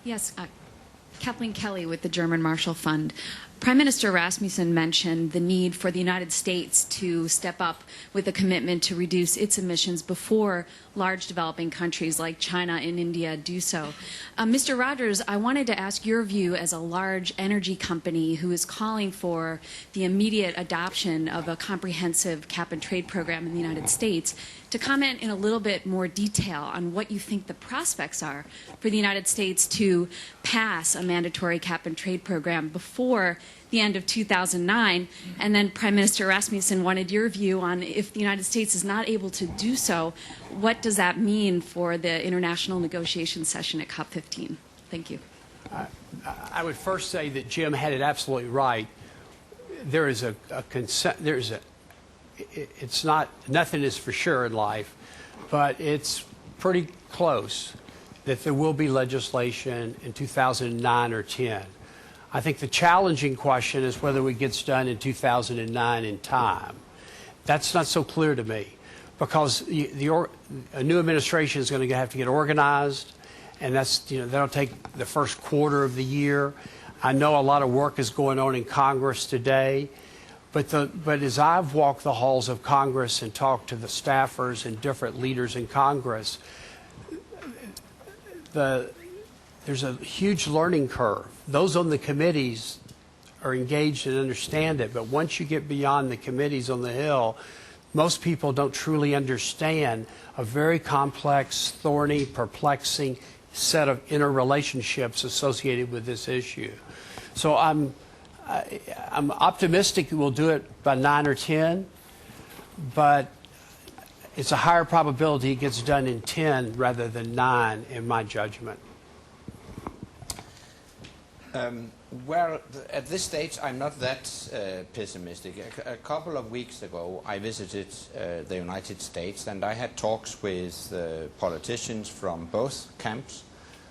Yes, Kathleen Kelly with the German Marshall Fund. Prime Minister Rasmussen mentioned the need for the United States to step up with a commitment to reduce its emissions before large developing countries like China and India do so. Mr. Rogers, I wanted to ask your view as a large energy company who is calling for the immediate adoption of a comprehensive cap-and-trade program in the United States, to comment in a little bit more detail on what you think the prospects are for the United States to pass a mandatory cap-and-trade program before the end of 2009. And then Prime Minister Rasmussen wanted your view on, if the United States is not able to do so, what does that mean for the international negotiation session at COP15? Thank you. I would first say that Jim had it absolutely right. There is it's not, nothing is for sure in life, but it's pretty close that there will be legislation in 2009 or 10. I think the challenging question is whether it gets done in 2009 in time. That's not so clear to me, because a new administration is going to have to get organized, and that'll take the first quarter of the year. I know a lot of work is going on in Congress today, but as I've walked the halls of Congress and talked to the staffers and different leaders in Congress, there's a huge learning curve. Those on the committees are engaged and understand it, but once you get beyond the committees on the Hill, most people don't truly understand a very complex, thorny, perplexing set of interrelationships associated with this issue. So I'm optimistic we'll do it by 9 or 10, but it's a higher probability it gets done in 10 rather than 9, in my judgment. Well, at this stage, I'm not that pessimistic. A couple of weeks ago, I visited the United States, and I had talks with politicians from both camps.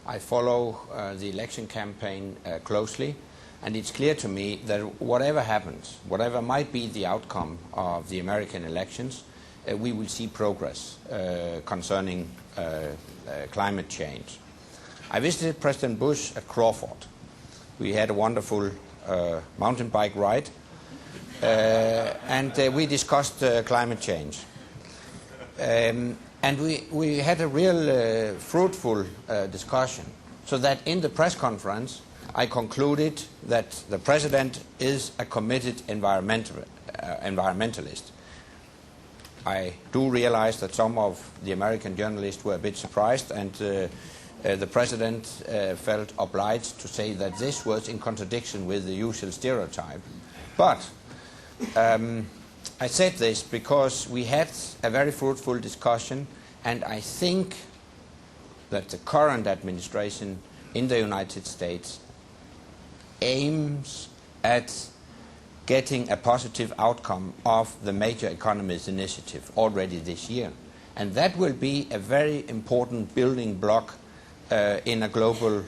I follow the election campaign closely, and it's clear to me that whatever happens, whatever might be the outcome of the American elections, we will see progress concerning climate change. I visited President Bush at Crawford. We had a wonderful mountain bike ride, and we discussed climate change. And we had a real fruitful discussion, so that in the press conference I concluded that the President is a committed environmentalist. I do realize that some of the American journalists were a bit surprised, and the President felt obliged to say that this was in contradiction with the usual stereotype. But I said this because we had a very fruitful discussion, and I think that the current administration in the United States aims at getting a positive outcome of the Major Economies Initiative already this year. And that will be a very important building block in a global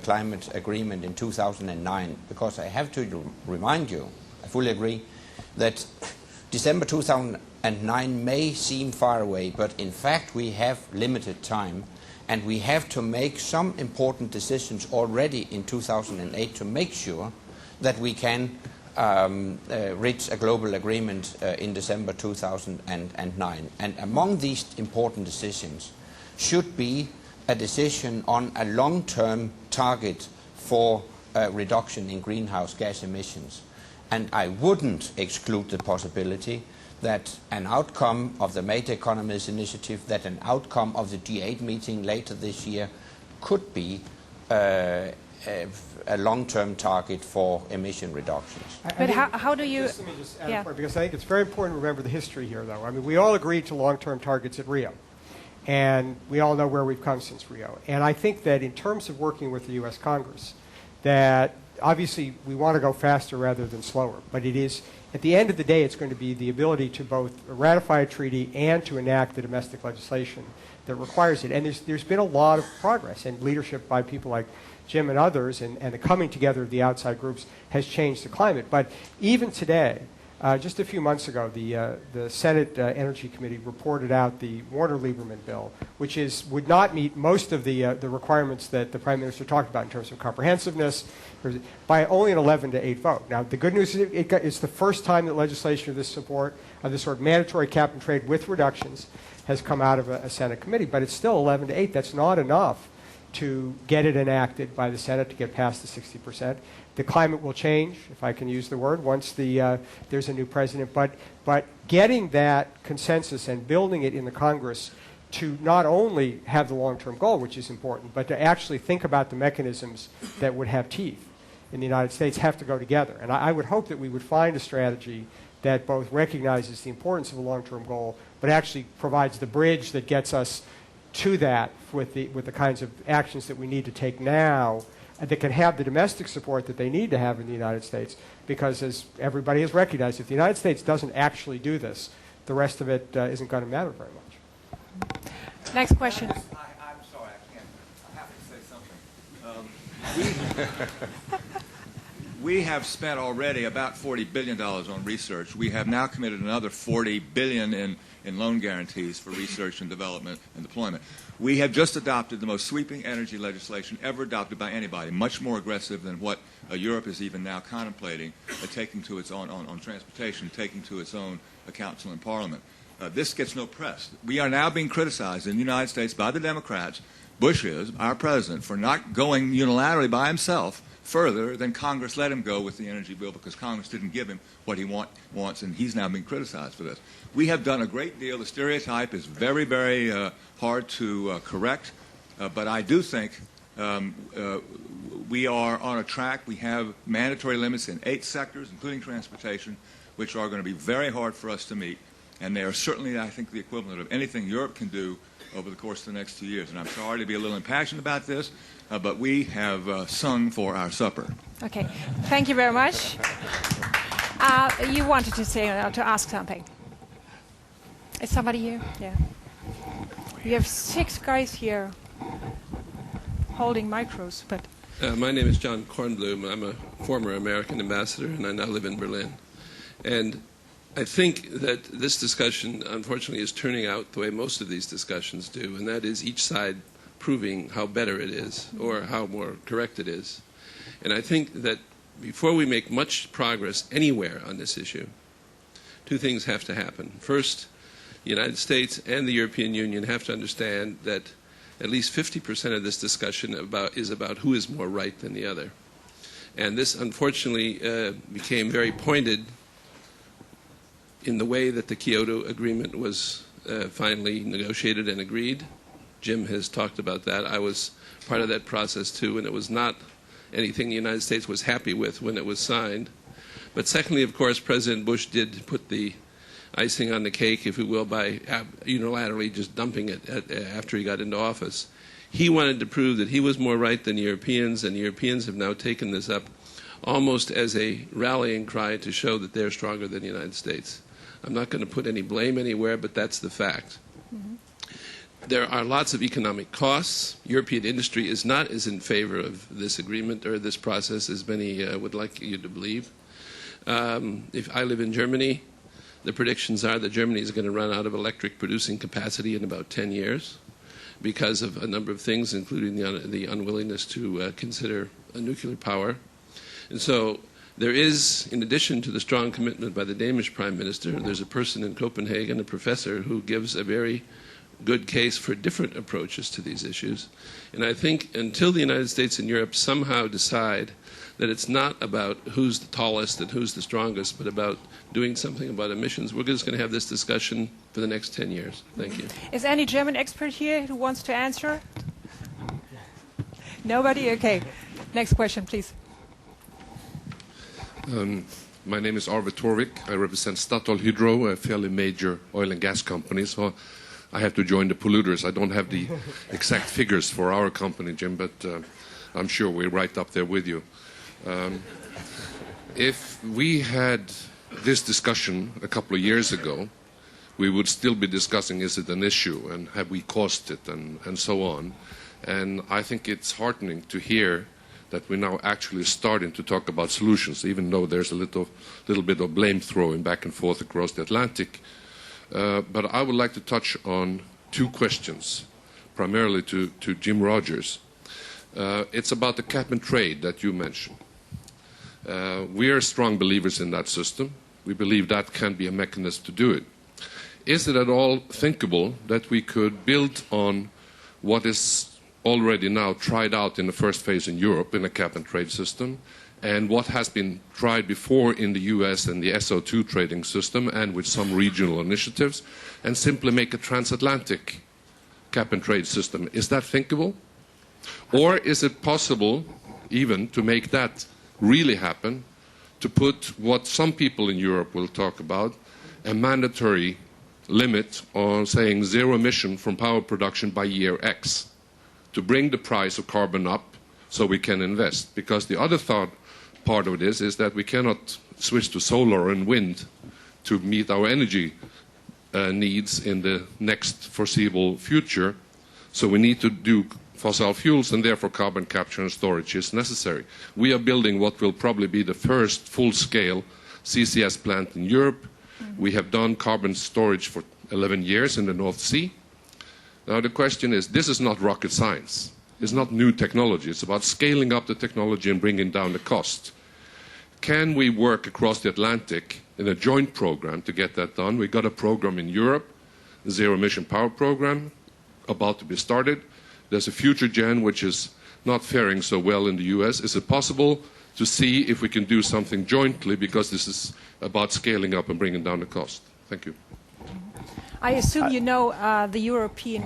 climate agreement in 2009, because I have to remind you, I fully agree, that December 2009 may seem far away, but in fact we have limited time, and we have to make some important decisions already in 2008 to make sure that we can reach a global agreement in December 2009. And among these important decisions should be a decision on a long-term target for reduction in greenhouse gas emissions. And I wouldn't exclude the possibility that an outcome of the Major Economies Initiative, that an outcome of the G8 meeting later this year could be a long-term target for emission reductions. But how do you... Let me just add a point, because I think it's very important to remember the history here, though. I mean, we all agreed to long-term targets at Rio, and we all know where we've come since Rio. And I think that in terms of working with the U.S. Congress, that obviously we want to go faster rather than slower, but it is, at the end of the day, it's going to be the ability to both ratify a treaty and to enact the domestic legislation that requires it. And there's been a lot of progress, and leadership by people like Jim and others, and the coming together of the outside groups has changed the climate. But even today, Just a few months ago, the Senate Energy Committee reported out the Warner-Lieberman bill, which would not meet most of the requirements that the Prime Minister talked about in terms of comprehensiveness, by only an 11 to 8 vote. Now, the good news is it's the first time that legislation of this sort of mandatory cap and trade with reductions has come out of a Senate committee, but it's still 11 to 8. That's not enough to get it enacted by the Senate to get past the 60%. The climate will change, if I can use the word, once there's a new president. But getting that consensus and building it in the Congress to not only have the long-term goal, which is important, but to actually think about the mechanisms that would have teeth in the United States have to go together. And I would hope that we would find a strategy that both recognizes the importance of a long-term goal, but actually provides the bridge that gets us to that with the kinds of actions that we need to take now that can have the domestic support that they need to have in the United States. Because as everybody has recognized, if the United States doesn't actually do this, the rest of it isn't going to matter very much. Next question. I'm sorry, I have to say something. We have spent already about $40 billion on research. We have now committed another $40 billion in loan guarantees for research and development and deployment. We have just adopted the most sweeping energy legislation ever adopted by anybody, much more aggressive than what Europe is even now contemplating, taking to its own on transportation, taking to its own council and parliament. This gets no press. We are now being criticized in the United States by the Democrats, Bush is, our president, for not going unilaterally by himself further than Congress let him go with the energy bill because Congress didn't give him what he wants, and he's now being criticized for this. We have done a great deal. The stereotype is very, very hard to correct, but I do think we are on a track. We have mandatory limits in 8 sectors, including transportation, which are going to be very hard for us to meet, and they are certainly, I think, the equivalent of anything Europe can do over the course of the next 2 years. And I'm sorry to be a little impassioned about this, but we have sung for our supper. Okay, thank you very much. You wanted to say to ask something. Is somebody here? Yeah. We have 6 guys here holding micros, but. My name is John Kornblum. I'm a former American ambassador, and I now live in Berlin. And I think that this discussion, unfortunately, is turning out the way most of these discussions do, and that is each side proving how better it is or how more correct it is. And I think that before we make much progress anywhere on this issue, 2 things have to happen. First, the United States and the European Union have to understand that at least 50% of this discussion is about who is more right than the other. And this, unfortunately, became very pointed in the way that the Kyoto Agreement was finally negotiated and agreed. Jim has talked about that. I was part of that process too, and it was not anything the United States was happy with when it was signed. But secondly, of course, President Bush did put the icing on the cake, if you will, by unilaterally just dumping it after he got into office. He wanted to prove that he was more right than the Europeans, and the Europeans have now taken this up almost as a rallying cry to show that they're stronger than the United States. I'm not going to put any blame anywhere, but that's the fact. Mm-hmm. There are lots of economic costs. European industry is not as in favor of this agreement or this process as many would like you to believe. If I live in Germany, the predictions are that Germany is going to run out of electric producing capacity in about 10 years because of a number of things, including the unwillingness to consider nuclear power. And so there is, in addition to the strong commitment by the Danish Prime Minister, there's a person in Copenhagen, a professor, who gives a very good case for different approaches to these issues. And I think until the United States and Europe somehow decide that it's not about who's the tallest and who's the strongest, but about doing something about emissions, we're just going to have this discussion for the next 10 years. Thank you. Is any German expert here who wants to answer? Nobody? Okay. Next question, please. My name is Arve Torvik. I represent Statoil Hydro, a fairly major oil and gas company. So I have to join the polluters. I don't have the exact figures for our company, Jim, but I'm sure we're right up there with you. If we had this discussion a couple of years ago, we would still be discussing, is it an issue, and have we caused it, and so on. And I think it's heartening to hear that we're now actually starting to talk about solutions, even though there's a little bit of blame throwing back and forth across the Atlantic. But I would like to touch on two questions, primarily to Jim Rogers. It's about the cap and trade that you mentioned. We are strong believers in that system. We believe that can be a mechanism to do it. Is it at all thinkable that we could build on what is already now tried out in the first phase in Europe in a cap and trade system, and what has been tried before in the US and the SO2 trading system and with some regional initiatives, and simply make a transatlantic cap and trade system? Is that thinkable? Or is it possible even to make that really happen, to put what some people in Europe will talk about, a mandatory limit on saying zero emission from power production by year X, to bring the price of carbon up so we can invest? Because the other part of this is that we cannot switch to solar and wind to meet our energy needs in the next foreseeable future. So we need to do fossil fuels, and therefore carbon capture and storage is necessary. We are building what will probably be the first full-scale CCS plant in Europe. We have done carbon storage for 11 years in the North Sea. Now the question is, this is not rocket science. It's not new technology. It's about scaling up the technology and bringing down the cost. Can we work across the Atlantic in a joint program to get that done? We've got a program in Europe, the Zero Emission Power Program, about to be started. There's a future gen which is not faring so well in the US. Is it possible to see if we can do something jointly, because this is about scaling up and bringing down the cost? Thank you. I assume you know the European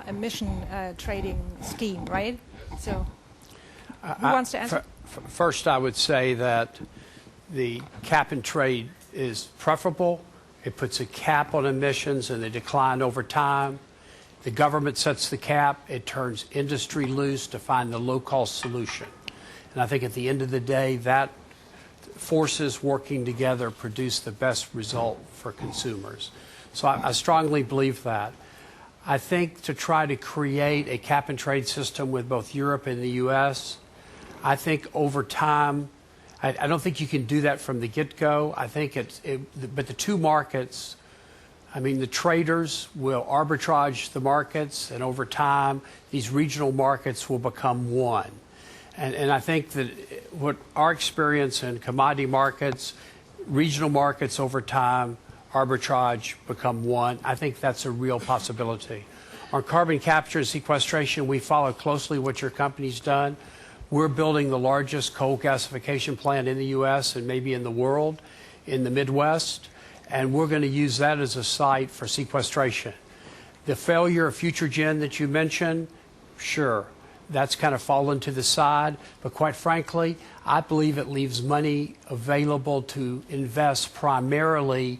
emission trading scheme, right? So, who wants to answer? First, I would say that the cap and trade is preferable. It puts a cap on emissions and they decline over time. The government sets the cap. It turns industry loose to find the low-cost solution. And I think at the end of the day, that forces working together produce the best result for consumers. So I strongly believe that. I think to try to create a cap and trade system with both Europe and the U.S., I think over time, I don't think you can do that from the get-go. I think but the two markets, I mean, the traders will arbitrage the markets, and over time, these regional markets will become one. And I think that what our experience in commodity markets, regional markets over time, arbitrage become one. I think that's a real possibility. On carbon capture and sequestration, we follow closely what your company's done. We're building the largest coal gasification plant in the U.S. and maybe in the world, in the Midwest, and we're going to use that as a site for sequestration. The failure of future gen that you mentioned, sure, that's kind of fallen to the side, but quite frankly, I believe it leaves money available to invest primarily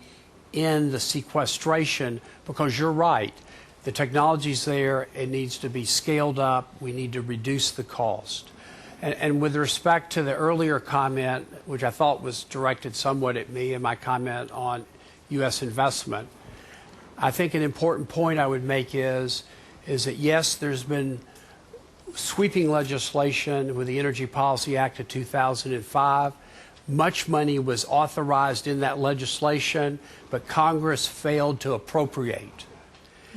in the sequestration, because you're right, the technology's there, it needs to be scaled up, we need to reduce the cost. And with respect to the earlier comment, which I thought was directed somewhat at me in my comment on U.S. investment, I think an important point I would make is that yes, there's been sweeping legislation with the Energy Policy Act of 2005. Much money was authorized in that legislation, but Congress failed to appropriate.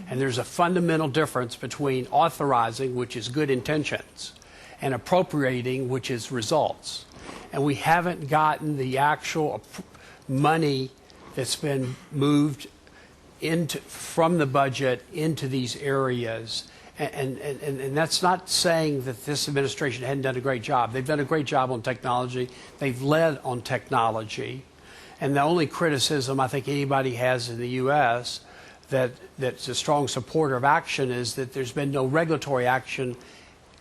And there's a fundamental difference between authorizing, which is good intentions, and appropriating, which is results. And we haven't gotten the actual money that's been moved from the budget into these areas. And that's not saying that this administration hadn't done a great job. They've done a great job on technology. They've led on technology. And the only criticism I think anybody has in the U.S. that's a strong supporter of action is that there's been no regulatory action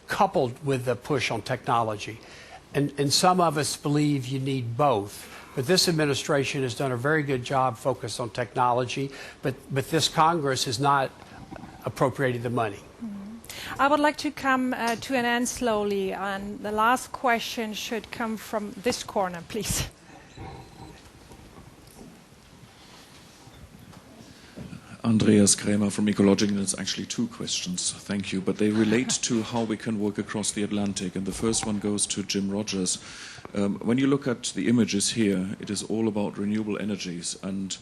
coupled with the push on technology. And some of us believe you need both. But this administration has done a very good job focused on technology, but this Congress has not appropriated the money. I would like to come to an end slowly, and the last question should come from this corner, please. Andreas Krämer from Ecologic, and it's actually two questions, thank you, but they relate to how we can work across the Atlantic. And the first one goes to Jim Rogers. When you look at the images here, it is all about renewable energies. And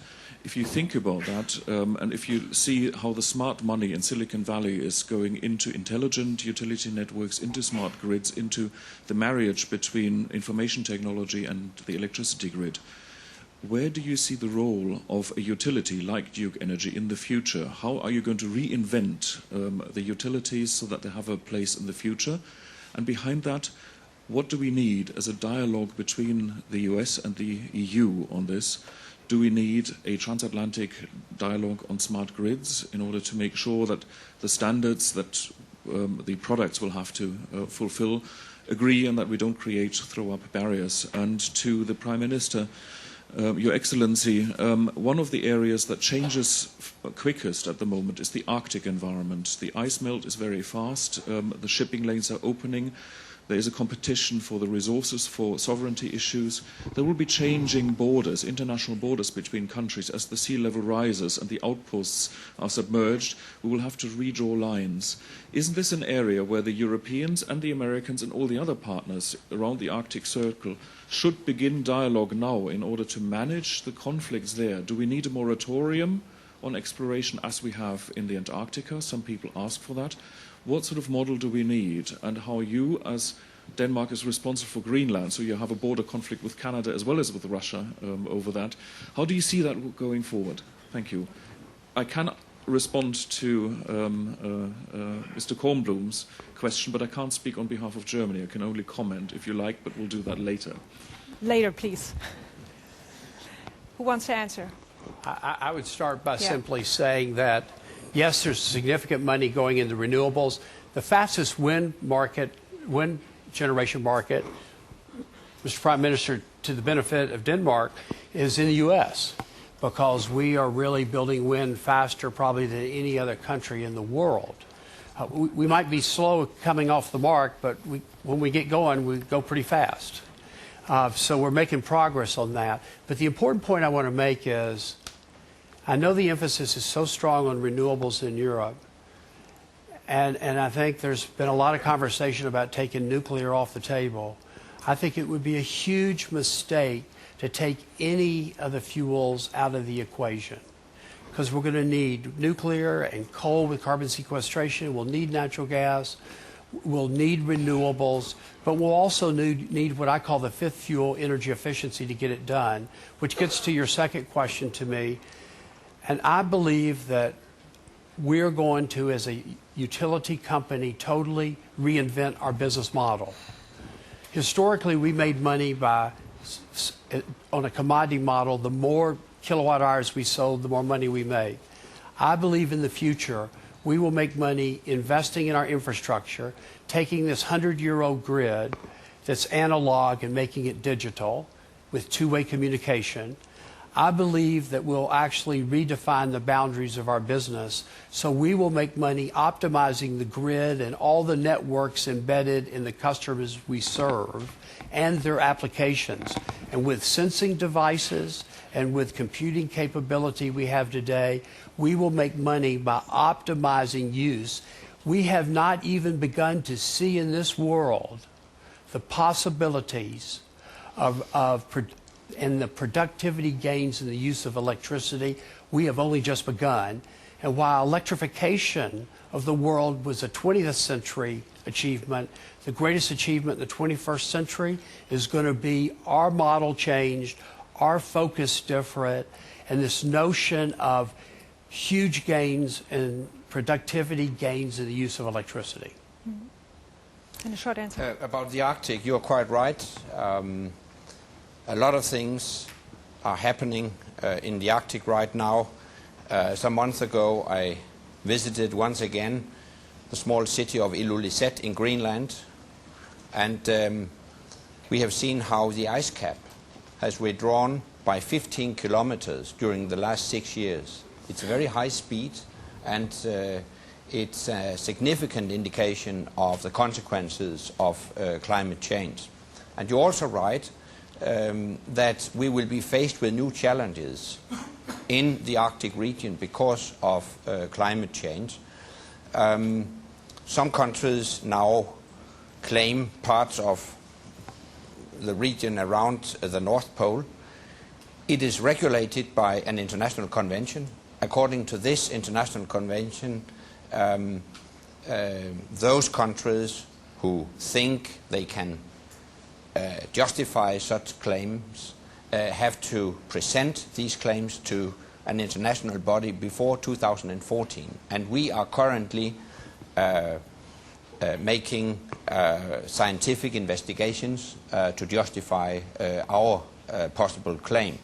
if you think about that, and if you see how the smart money in Silicon Valley is going into intelligent utility networks, into smart grids, into the marriage between information technology and the electricity grid, where do you see the role of a utility like Duke Energy in the future? How are you going to reinvent the utilities so that they have a place in the future? And behind that, what do we need as a dialogue between the US and the EU on this? Do we need a transatlantic dialogue on smart grids in order to make sure that the standards that the products will have to fulfill agree and that we don't throw up barriers? And to the Prime Minister, Your Excellency, one of the areas that changes quickest at the moment is the Arctic environment. The ice melt is very fast, the shipping lanes are opening, there is a competition for the resources, for sovereignty issues. There will be changing borders, international borders between countries as the sea level rises and the outposts are submerged. We will have to redraw lines. Isn't this an area where the Europeans and the Americans and all the other partners around the Arctic Circle should begin dialogue now in order to manage the conflicts there? Do we need a moratorium on exploration as we have in the Antarctica? Some people ask for that. What sort of model do we need, and how you, as Denmark is responsible for Greenland, so you have a border conflict with Canada as well as with Russia over that, how do you see that going forward? Thank you. I can respond to Mr. Kornblum's question, but I can't speak on behalf of Germany. I can only comment if you like, but we'll do that later. Later, please. Who wants to answer? I would start by simply saying that, yes, there's significant money going into renewables. The fastest wind generation market, Mr. Prime Minister, to the benefit of Denmark, is in the U.S. because we are really building wind faster probably than any other country in the world. We might be slow coming off the mark, but when we get going, we go pretty fast. So we're making progress on that. But the important point I want to make is, I know the emphasis is so strong on renewables in Europe, and I think there's been a lot of conversation about taking nuclear off the table. I think it would be a huge mistake to take any of the fuels out of the equation, because we're going to need nuclear and coal with carbon sequestration. We'll need natural gas. We'll need renewables, but we'll also need what I call the fifth fuel, energy efficiency, to get it done, which gets to your second question to me. And I believe that we're going to, as a utility company, totally reinvent our business model. Historically, we made money on a commodity model. The more kilowatt hours we sold, the more money we made. I believe in the future, we will make money investing in our infrastructure, taking this 100-year-old grid that's analog and making it digital with two-way communication. I believe that we'll actually redefine the boundaries of our business, so we will make money optimizing the grid and all the networks embedded in the customers we serve and their applications. And with sensing devices and with computing capability we have today, we will make money by optimizing use. We have not even begun to see in this world the possibilities and the productivity gains in the use of electricity. We have only just begun. And while electrification of the world was a 20th century achievement, the greatest achievement in the 21st century is going to be our model changed, our focus different, and this notion of huge gains and productivity gains in the use of electricity. Mm-hmm. And a short answer. About the Arctic, you're quite right. A lot of things are happening in the Arctic right now. Some months ago, I visited once again the small city of Ilulissat in Greenland, and we have seen how the ice cap has withdrawn by 15 kilometers during the last 6 years. It's a very high speed, and it's a significant indication of the consequences of climate change. And you're also right that we will be faced with new challenges in the Arctic region because of climate change. Some countries now claim parts of the region around the North Pole. It is regulated by an international convention. According to this international convention, those countries who think they can justify such claims have to present these claims to an international body before 2014. And we are currently making scientific investigations to justify our possible claim.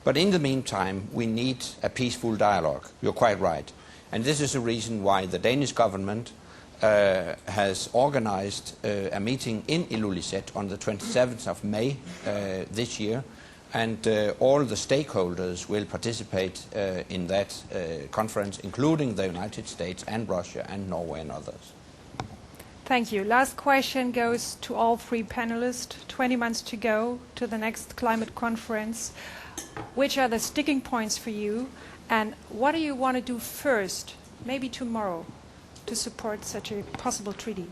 But in the meantime, we need a peaceful dialogue. You're quite right. And this is the reason why the Danish government has organized a meeting in Ilulissat on the 27th of May this year, and all the stakeholders will participate in that conference, including the United States and Russia and Norway and others. Thank you. Last question goes to all three panelists. 20 months to go to the next climate conference. Which are the sticking points for you, and what do you want to do first, maybe tomorrow, to support such a possible treaty?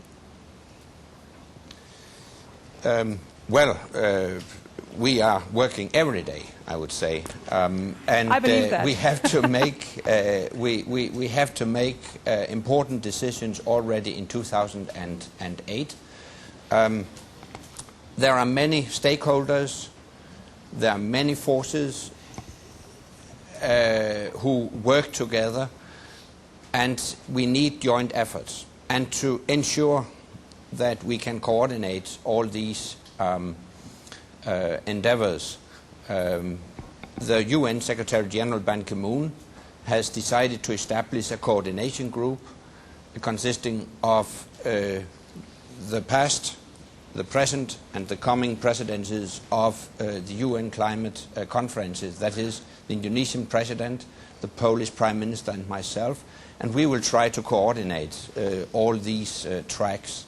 We are working every day, I would say, and I believe that. we have to make we have to make important decisions already in 2008. There are many stakeholders. There are many forces who work together, and we need joint efforts. And to ensure that we can coordinate all these endeavors, the UN Secretary General Ban Ki-moon has decided to establish a coordination group consisting of the past, the present and the coming presidencies of the UN climate conferences, that is the Indonesian president, the Polish prime minister and myself, and we will try to coordinate all these tracks.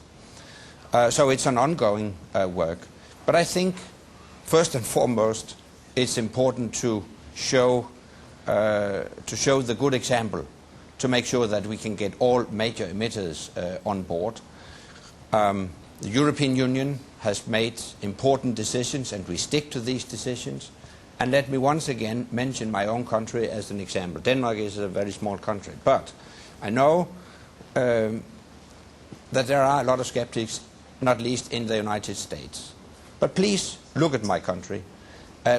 So it's an ongoing work. But I think first and foremost it's important to show the good example, to make sure that we can get all major emitters on board. The European Union has made important decisions, and we stick to these decisions. And let me once again mention my own country as an example. Denmark is a very small country, but I know that there are a lot of skeptics, not least in the United States. But please look at my country.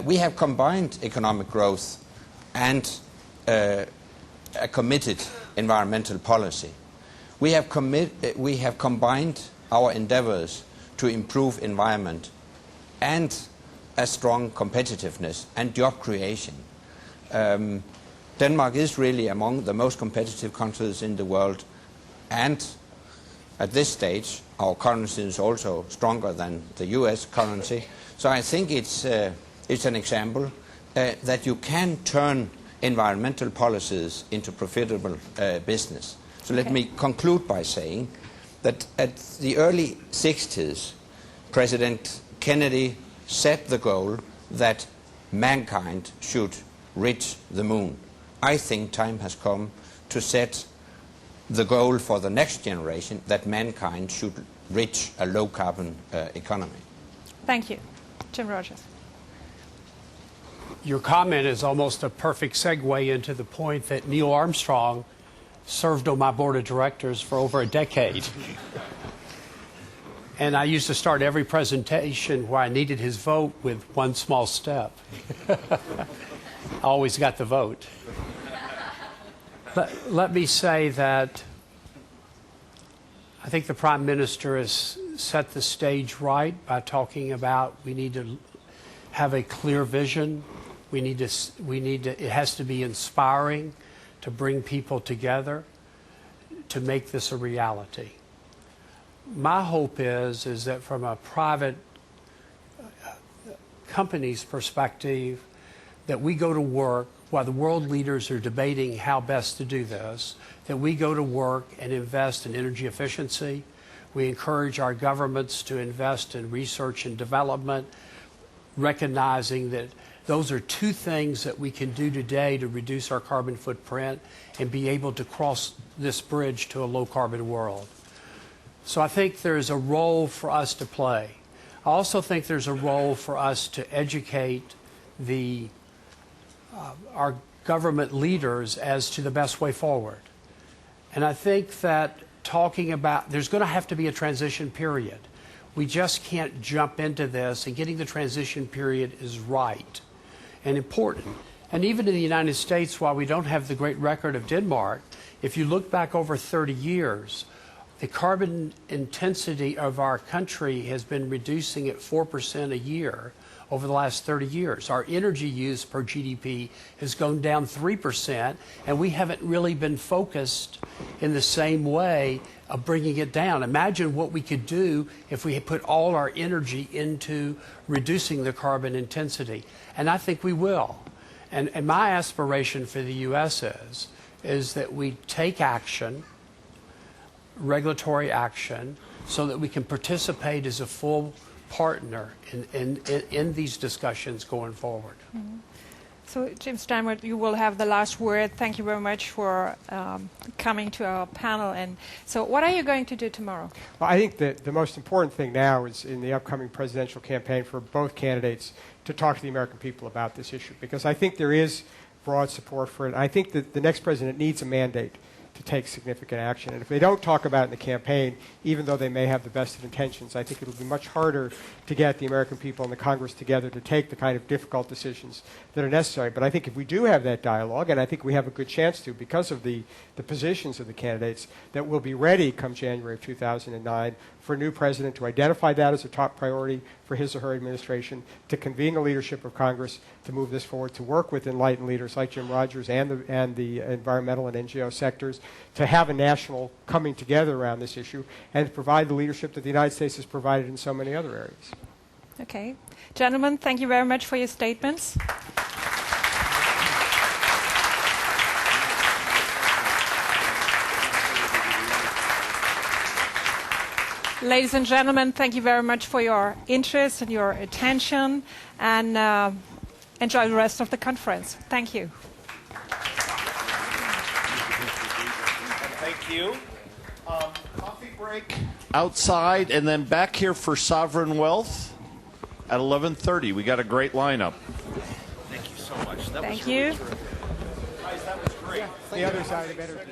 We have combined economic growth and a committed environmental policy. We have combined our endeavors to improve environment and a strong competitiveness and job creation. Denmark is really among the most competitive countries in the world, and at this stage our currency is also stronger than the US currency. So I think it's an example that you can turn environmental policies into profitable business. So let me conclude by saying that at the early 60s, President Kennedy set the goal that mankind should reach the moon. I think time has come to set the goal for the next generation that mankind should reach a low-carbon economy. Thank you. Jim Rogers. Your comment is almost a perfect segue into the point that Neil Armstrong served on my board of directors for over a decade. And I used to start every presentation where I needed his vote with one small step. I always got the vote. Let me say that I think the Prime Minister has set the stage right by talking about we need to have a clear vision. It has to be inspiring to bring people together to make this a reality. My hope is that from a private company's perspective, that we go to work while the world leaders are debating how best to do this, that we go to work and invest in energy efficiency. We encourage our governments to invest in research and development, recognizing that Those are two things that we can do today to reduce our carbon footprint and be able to cross this bridge to a low-carbon world. So I think there's a role for us to play. I also think there's a role for us to educate our government leaders as to the best way forward. And I think that talking about, there's going to have to be a transition period. We just can't jump into this, and getting the transition period is right and important. And even in the United States, while we don't have the great record of Denmark, if you look back over 30 years, the carbon intensity of our country has been reducing at 4% a year over the last 30 years. Our energy use per GDP has gone down 3%, and we haven't really been focused in the same way of bringing it down. Imagine what we could do if we had put all our energy into reducing the carbon intensity. And I think we will. And my aspiration for the U.S. is that we take action, regulatory action, so that we can participate as a full partner in these discussions going forward. Mm-hmm. So, Jim Steinberg, you will have the last word. Thank you very much for coming to our panel. And so what are you going to do tomorrow? Well, I think that the most important thing now is in the upcoming presidential campaign for both candidates to talk to the American people about this issue, because I think there is broad support for it. I think that the next president needs a mandate to take significant action. And if they don't talk about it in the campaign, even though they may have the best of intentions, I think it'll be much harder to get the American people and the Congress together to take the kind of difficult decisions that are necessary. But I think if we do have that dialogue, and I think we have a good chance to because of the positions of the candidates, that we'll be ready come January of 2009 for a new president to identify that as a top priority for his or her administration, to convene the leadership of Congress to move this forward, to work with enlightened leaders like Jim Rogers and the environmental and NGO sectors, to have a national coming together around this issue, and to provide the leadership that the United States has provided in so many other areas. Okay. Gentlemen, thank you very much for your statements. Ladies and gentlemen, thank you very much for your interest and your attention, and enjoy the rest of the conference. Thank you. Thank you. Coffee break outside, and then back here for Sovereign Wealth at 11:30. We got a great lineup. Thank you so much. Thank you. Guys, that was great. The other side of better.